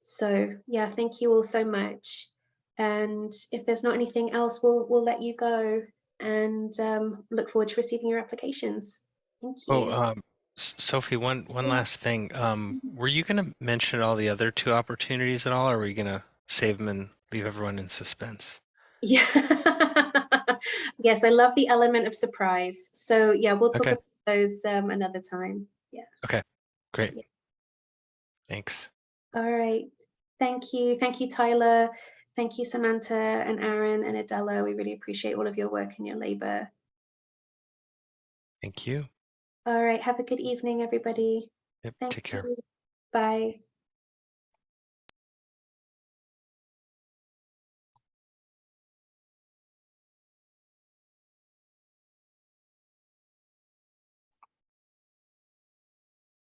So yeah, thank you all so much. And if there's not anything else, we'll let you go and look forward to receiving your applications. Thank you. Oh, Sophie, one last thing. Were you going to mention all the other two opportunities at all, or were you going to save them and leave everyone in suspense? Yeah. Yes, I love the element of surprise. So yeah, we'll talk Okay. about those another time. Yeah. Okay. Great. Yeah. Thanks. All right. Thank you. Thank you, Tyler. Thank you, Samantha and Aaron and Adela. We really appreciate all of your work and your labor. Thank you. All right. Have a good evening, everybody. Yep. Thank Take care. you. Bye.